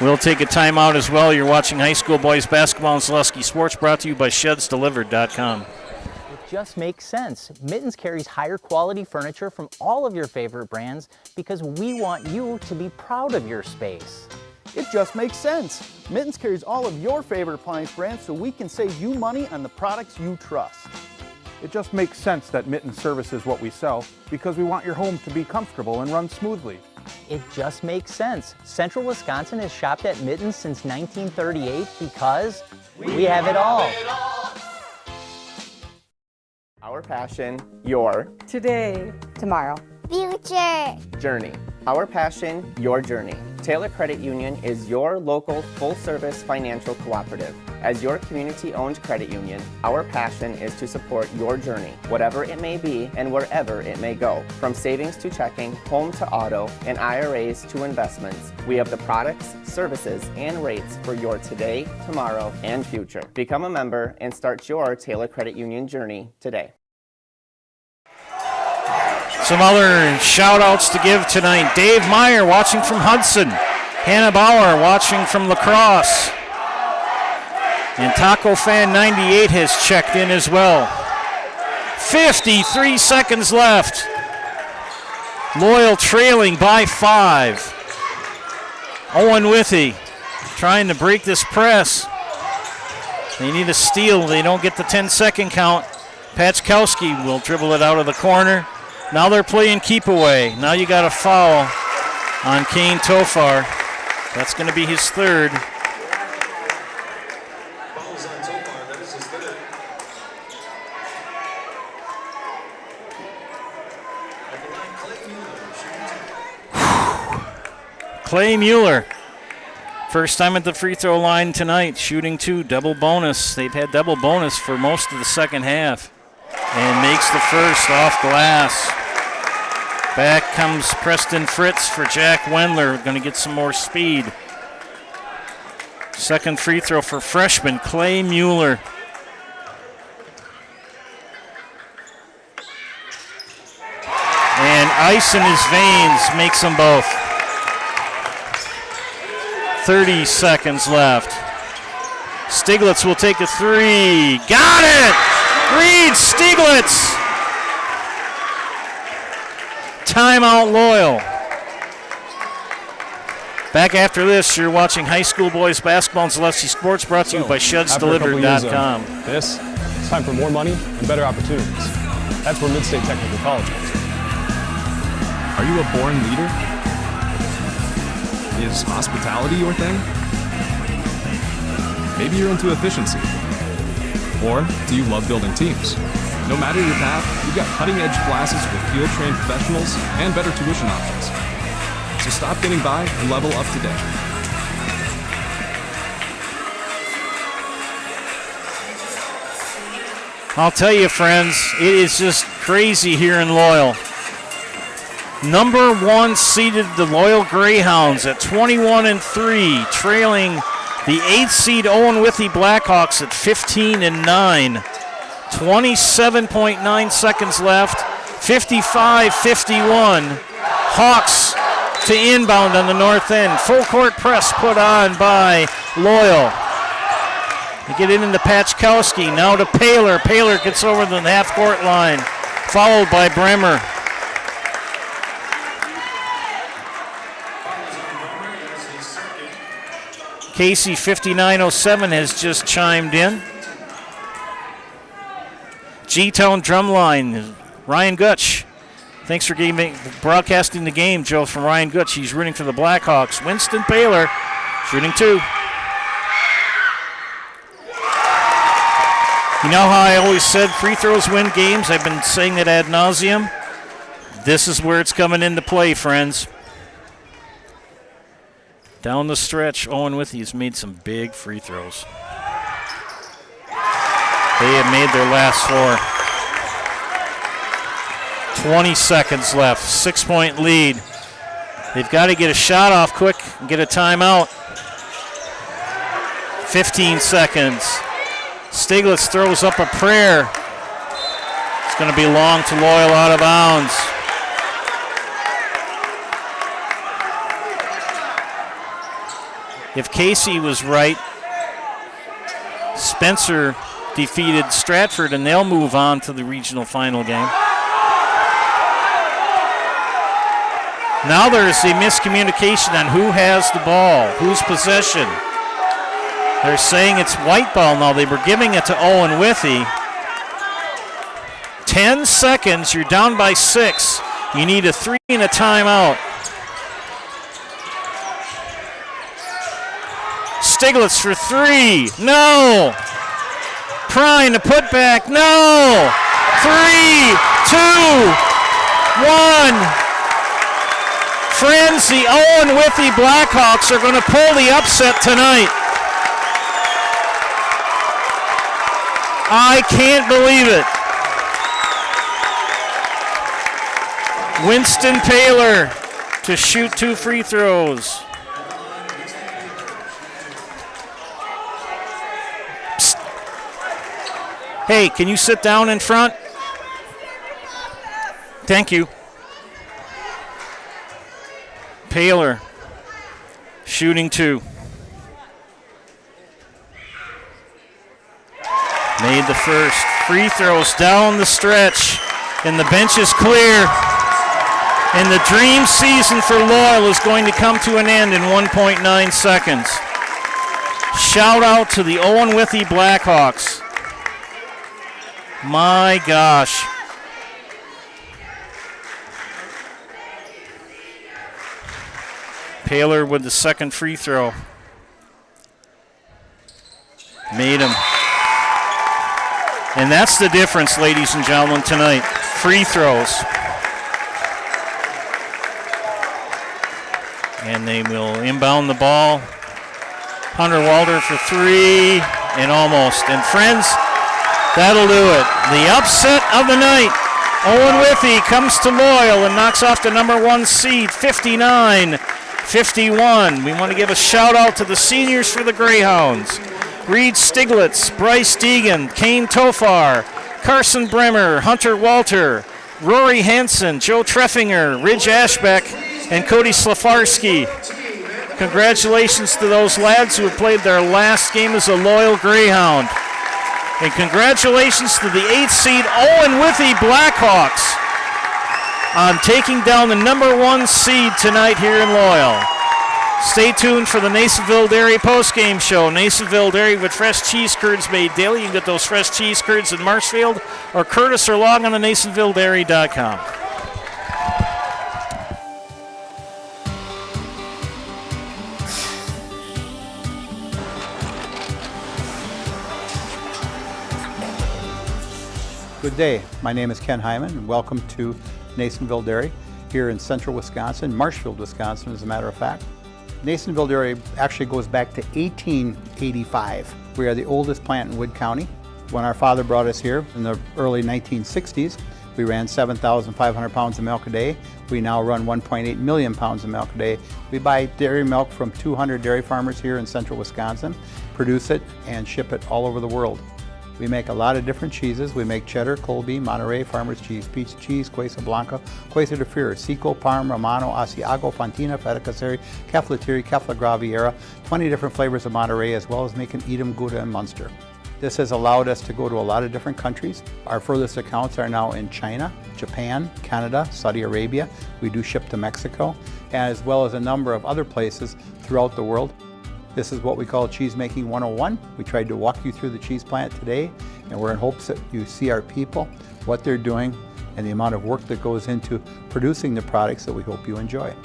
We'll take a timeout as well. You're watching high school boys basketball and Zaleski Sports, brought to you by ShedsDelivered.com. It just makes sense. Mittens carries higher quality furniture from all of your favorite brands because we want you to be proud of your space. It just makes sense. Mittens carries all of your favorite appliance brands so we can save you money on the products you trust. It just makes sense that Mittens services what we sell because we want your home to be comfortable and run smoothly. It just makes sense. Central Wisconsin has shopped at Mittens since 1938 because we have it all. Our passion, your today, tomorrow, future journey. Our passion, your journey. Taylor Credit Union is your local full-service financial cooperative. As your community-owned credit union, our passion is to support your journey, whatever it may be and wherever it may go. From savings to checking, home to auto, and IRAs to investments, we have the products, services, and rates for your today, tomorrow, and future. Become a member and start your Taylor Credit Union journey today. Some other shout-outs to give tonight. Dave Meyer watching from Hudson. Hannah Bauer watching from La Crosse. And Taco Fan 98 has checked in as well. 53 seconds left. Loyal trailing by 5. Owen-Withee trying to break this press. They need a steal. They don't get the 10-second count. Pachkowski will dribble it out of the corner. Now they're playing keep away. Now you got a foul on Kane Tofar. That's going to be his third. Clay Mueller, first time at the free throw line tonight, shooting 2, double bonus. They've had double bonus for most of the second half. And makes the first off glass. Back comes Preston Fritz for Jack Wendler. Going to get some more speed. Second free throw for freshman Clay Mueller. And ice in his veins makes them both. 30 seconds left. Stiglitz will take a 3. Got it! Reed Stiglitz. Timeout Loyal. Back after this, you're watching high school boys basketball and Zaleski Sports, brought to you by ShedsDelivered.com. It's time for more money and better opportunities. That's where Mid-State Technical College is. Are you a born leader? Is hospitality your thing? Maybe you're into efficiency. Or do you love building teams? No matter your path, we've got cutting-edge classes with field-trained professionals and better tuition options. So stop getting by and level up today. I'll tell you, friends, it is just crazy here in Loyal. Number 1 seeded the Loyal Greyhounds at 21-3, trailing the 8th seed Owen-Withee Blackhawks at 15-9. 27.9 seconds left. 55-51. Hawks to inbound on the north end. Full court press put on by Loyal. They get it into Pachkowski. Now to Paler. Paler gets over the half-court line, followed by Bremer. Casey 5907 has just chimed in. G-Town Drumline, Ryan Gutsch. Thanks for broadcasting the game, Joe, from Ryan Gutsch. He's rooting for the Blackhawks. Winston Paler shooting 2. You know how I always said free throws win games? I've been saying that ad nauseum. This is where it's coming into play, friends. Down the stretch, Owen-Withee has made some big free throws. They have made their last 4. 20 seconds left, 6-point lead. They've got to get a shot off quick and get a timeout. 15 seconds. Stiglitz throws up a prayer. It's going to be long to Loyal, out of bounds. If Casey was right, Spencer defeated Stratford, and they'll move on to the regional final game. Now there's a miscommunication on who has the ball, whose possession. They're saying it's white ball now. They were giving it to Owen-Withee. 10 seconds, you're down by 6. You need a 3 and a timeout. Stiglitz for 3. No. Prine to put back. No. 3, 2, 1. Friends, the Owen-Withee Blackhawks are going to pull the upset tonight. I can't believe it. Winston Paler to shoot 2 free throws. Psst. Hey, can you sit down in front? Thank you. Paler shooting 2. Made the first. Free throws down the stretch, and the bench is clear. And the dream season for Loyal is going to come to an end in 1.9 seconds. Shout out to the Owen-Withee Blackhawks. My gosh. Paler with the second free throw. Made him. And that's the difference, ladies and gentlemen, tonight. Free throws. And they will inbound the ball. Hunter Walter for 3, and almost. And friends, that'll do it. The upset of the night. Owen-Withee comes to Loyal and knocks off the number 1 seed, 59-51. We want to give a shout out to the seniors for the Greyhounds. Reed Stiglitz, Bryce Deegan, Kane Tofar, Carson Bremer, Hunter Walter, Rory Hansen, Joe Treffinger, Ridge Ashbeck, and Cody Slafarski. Congratulations to those lads who have played their last game as a Loyal Greyhound. And congratulations to the 8th seed Owen-Withee Blackhawks on taking down the number 1 seed tonight here in Loyal. Stay tuned for the Nasonville Dairy postgame show. Nasonville Dairy with fresh cheese curds made daily. You can get those fresh cheese curds in Marshfield or Curtis, or log on to NasonvilleDairy.com. Good day. My name is Ken Hyman, and welcome to Nasonville Dairy here in central Wisconsin, Marshfield, Wisconsin, as a matter of fact. Nasonville Dairy actually goes back to 1885. We are the oldest plant in Wood County. When our father brought us here in the early 1960s, we ran 7,500 pounds of milk a day. We now run 1.8 million pounds of milk a day. We buy dairy milk from 200 dairy farmers here in central Wisconsin, produce it, and ship it all over the world. We make a lot of different cheeses. We make cheddar, Colby, Monterey, Farmer's Cheese, Pizza Cheese, Quesa Blanca, Quesa de Freer, Seco, Parm, Romano, Asiago, Fontina, Feta Caseri, Keflatiri, Kefla Graviera, 20 different flavors of Monterey, as well as making Edam, Gouda, and Munster. This has allowed us to go to a lot of different countries. Our furthest accounts are now in China, Japan, Canada, Saudi Arabia. We do ship to Mexico, as well as a number of other places throughout the world. This is what we call Cheese Making 101. We tried to walk you through the cheese plant today, and we're in hopes that you see our people, what they're doing, and the amount of work that goes into producing the products that we hope you enjoy.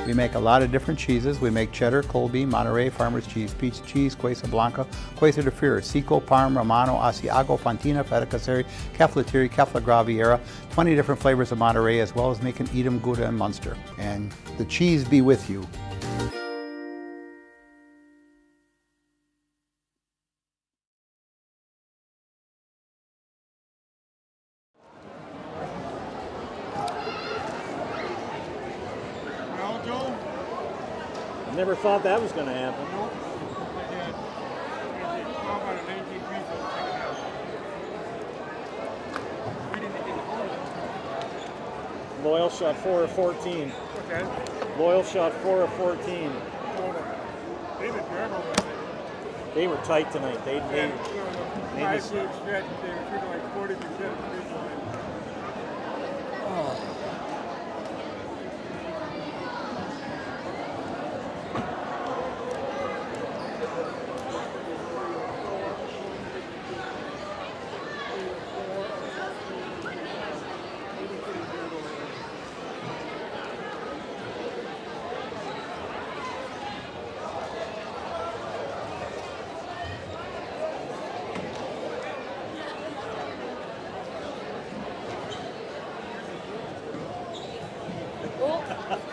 We make a lot of different cheeses. We make cheddar, Colby, Monterey, Farmer's Cheese, Peach Cheese, Quesa Blanca, Quesa de Freire, Seco, Parm, Romano, Asiago, Fontina, Feta Caseri, Caflateri, Caflagraviera, 20 different flavors of Monterey, as well as making Edam, Gouda, and Munster. And the cheese be with you. Never thought that was going to happen. Loyal shot 4 of 14. Loyal shot 4 of 14. They were tight tonight. They just, like 40%.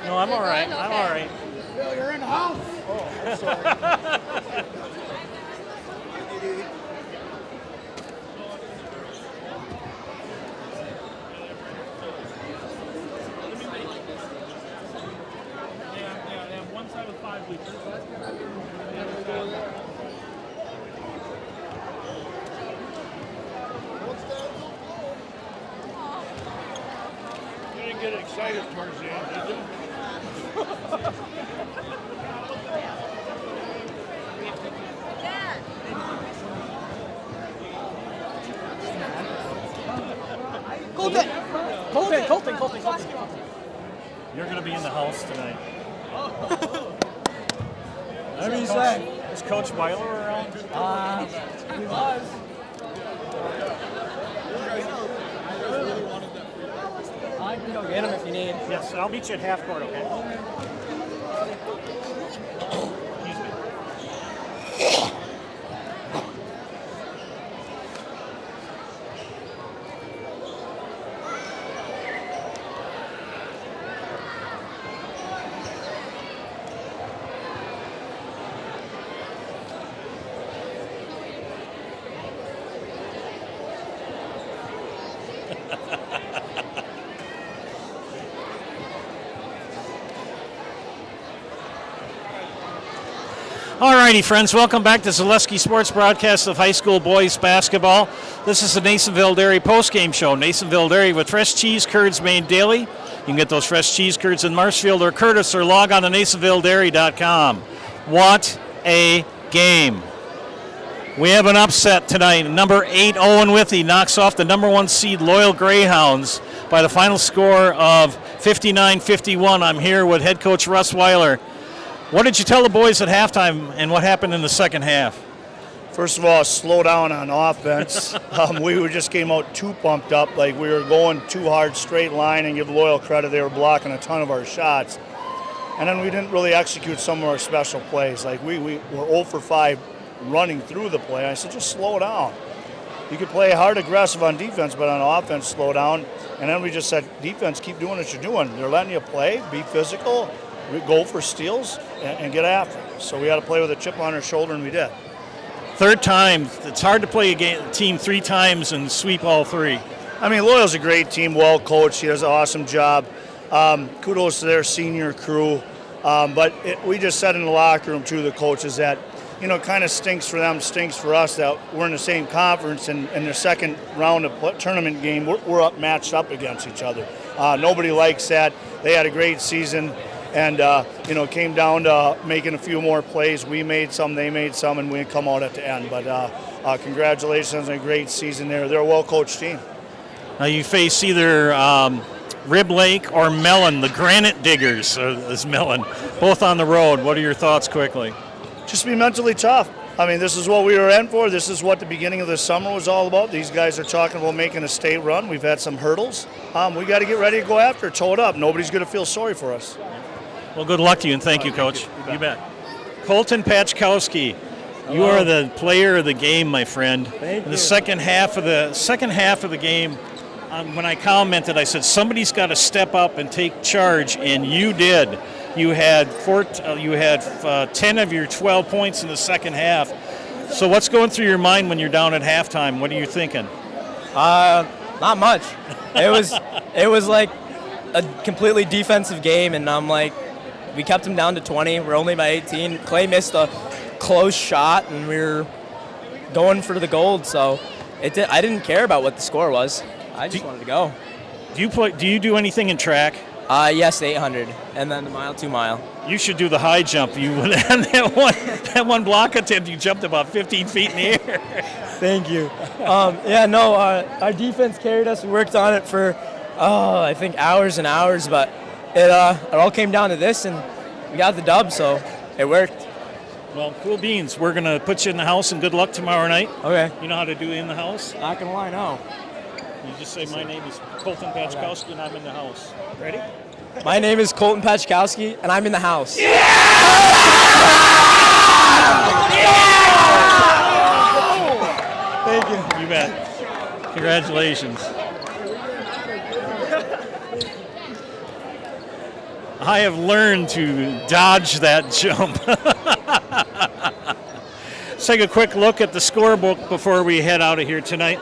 No, I'm all right. I'm all right. Bill, you're in the house. Oh, I'm sorry. One side with 5 liters. You didn't get excited towards the end, did you? Colton. You're going to be in the house tonight. Is Coach Weiler around? He was. I can go get him if you need. Yes, I'll meet you at half court, okay? All righty, friends. Welcome back to Zaleski Sports broadcast of high school boys basketball. This is the Nasonville Dairy postgame show. Nasonville Dairy with fresh cheese curds made daily. You can get those fresh cheese curds in Marshfield or Curtis, or log on to NasonvilleDairy.com. What a game. We have an upset tonight. Number 8, Owen-Withee knocks off the number 1 seed Loyal Greyhounds by the final score of 59-51. I'm here with head coach Russ Weiler. What did you tell the boys at halftime, and what happened in the second half? First of all, slow down on offense. We just came out too pumped up, like we were going too hard straight line, and give Loyal credit, they were blocking a ton of our shots. And then we didn't really execute some of our special plays. Like we were 0 for 5 running through the play. I said, just slow down. You could play hard aggressive on defense, but on offense, slow down. And then we just said, defense, keep doing what you're doing. They're letting you play, be physical, go for steals, and get after it. So we had to play with a chip on our shoulder, and we did. Third time. It's hard to play a team 3 times and sweep all 3. I mean, Loyal's a great team, well coached. He does an awesome job. Kudos to their senior crew. But we just said in the locker room, too, the coaches, that it kind of stinks for them, stinks for us that we're in the same conference, and in the second round of tournament game, we're matched up against each other. Nobody likes that. They had a great season, and came down to making a few more plays. We made some, they made some, and we come out at the end. But congratulations on a great season there. They're a well-coached team. Now you face either Rib Lake or Mellon, the Granite Diggers, is Mellon, both on the road. What are your thoughts quickly? Just be mentally tough. I mean, this is what we were in for. This is what the beginning of the summer was all about. These guys are talking about making a state run. We've had some hurdles. We got to get ready to go after it, toe it up. Nobody's going to feel sorry for us. Well, good luck to you, and thank you, Coach. You bet. Colton Pachkowski, you are the player of the game, my friend. Thank you. The second half of the game, when I commented, I said somebody's got to step up and take charge, and you did. You had 10 of your 12 points in the second half. So what's going through your mind when you're down at halftime? What are you thinking? Not much. It was like a completely defensive game, and I'm like, we kept them down to 20. We're only by 18. Clay missed a close shot, and we were going for the gold. So I didn't care about what the score was. I just wanted to go. Do you do anything in track? Yes, 800, and then the mile, 2 mile. You should do the high jump. You that one block attempt, you jumped about 15 feet in the air. Thank you. Our defense carried us. We worked on it for, I think hours and hours, but it all came down to this, and we got the dub, so it worked. Well, cool beans. We're going to put you in the house, and good luck tomorrow night. Okay. You know how to do it in the house? Not going to lie, no. You just say, my name is Colton Pachkowski, and I'm in the house. Ready? My name is Colton Pachkowski, and I'm in the house. Yeah! Thank you. You bet. Congratulations. I have learned to dodge that jump. Let's take a quick look at the scorebook before we head out of here tonight.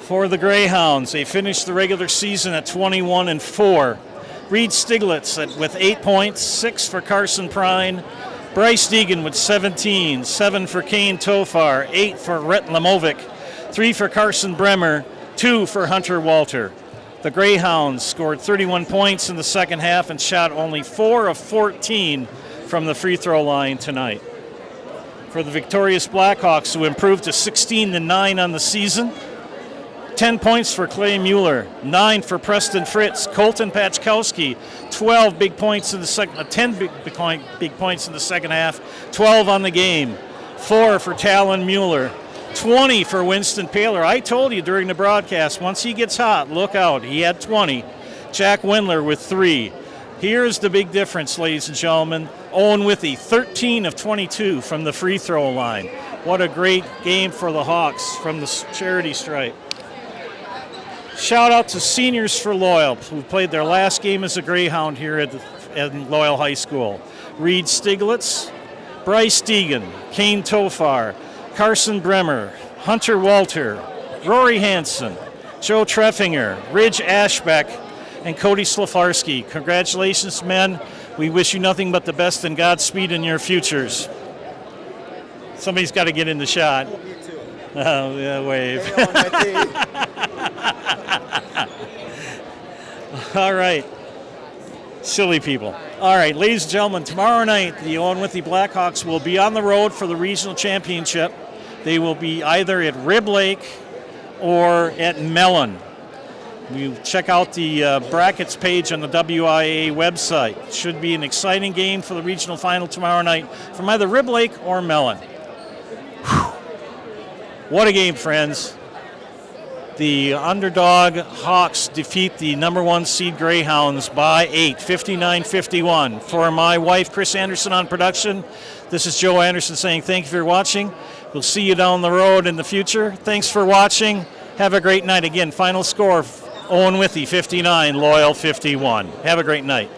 For the Greyhounds, they finished the regular season at 21-4. Reed Stiglitz with 8 points, 6 for Carson Prine. Bryce Deegan with 17, 7 for Kane Tofar, 8 for Rhett Lemovic, 3 for Carson Bremer, 2 for Hunter Walter. The Greyhounds scored 31 points in the second half and shot only 4 of 14 from the free throw line tonight. For the victorious Blackhawks, who improved to 16-9 on the season, 10 points for Clay Mueller, 9 for Preston Fritz, Colton Pachkowski, 12 big points in the second, 10 big points in the second half, 12 on the game, 4 for Talon Mueller, 20 for Winston Paler. I told you during the broadcast, once he gets hot, look out. He had 20. Jack Windler with 3. Here's the big difference, ladies and gentlemen. Owen-Withee, 13 of 22 from the free throw line. What a great game for the Hawks from the charity stripe. Shout out to seniors for Loyal, who played their last game as a Greyhound here at Loyal High School. Reed Stiglitz, Bryce Deegan, Kane Tofar, Carson Bremer, Hunter Walter, Rory Hansen, Joe Treffinger, Ridge Ashbeck, and Cody Slafarski. Congratulations, men. We wish you nothing but the best and Godspeed in your futures. Somebody's got to get in the shot. Oh, yeah, wave. All right. Silly people. All right, ladies and gentlemen, tomorrow night, the Owen-Withee Blackhawks will be on the road for the regional championship. They will be either at Rib Lake or at Mellon. You check out the brackets page on the WIAA website. Should be an exciting game for the regional final tomorrow night from either Rib Lake or Mellon. Whew. What a game, friends. The underdog Hawks defeat the number 1 seed Greyhounds by 8, 59-51. For my wife, Chris Anderson, on production, this is Joe Anderson saying thank you for watching. We'll see you down the road in the future. Thanks for watching. Have a great night. Again, final score, Owen-Withee 59, Loyal 51. Have a great night.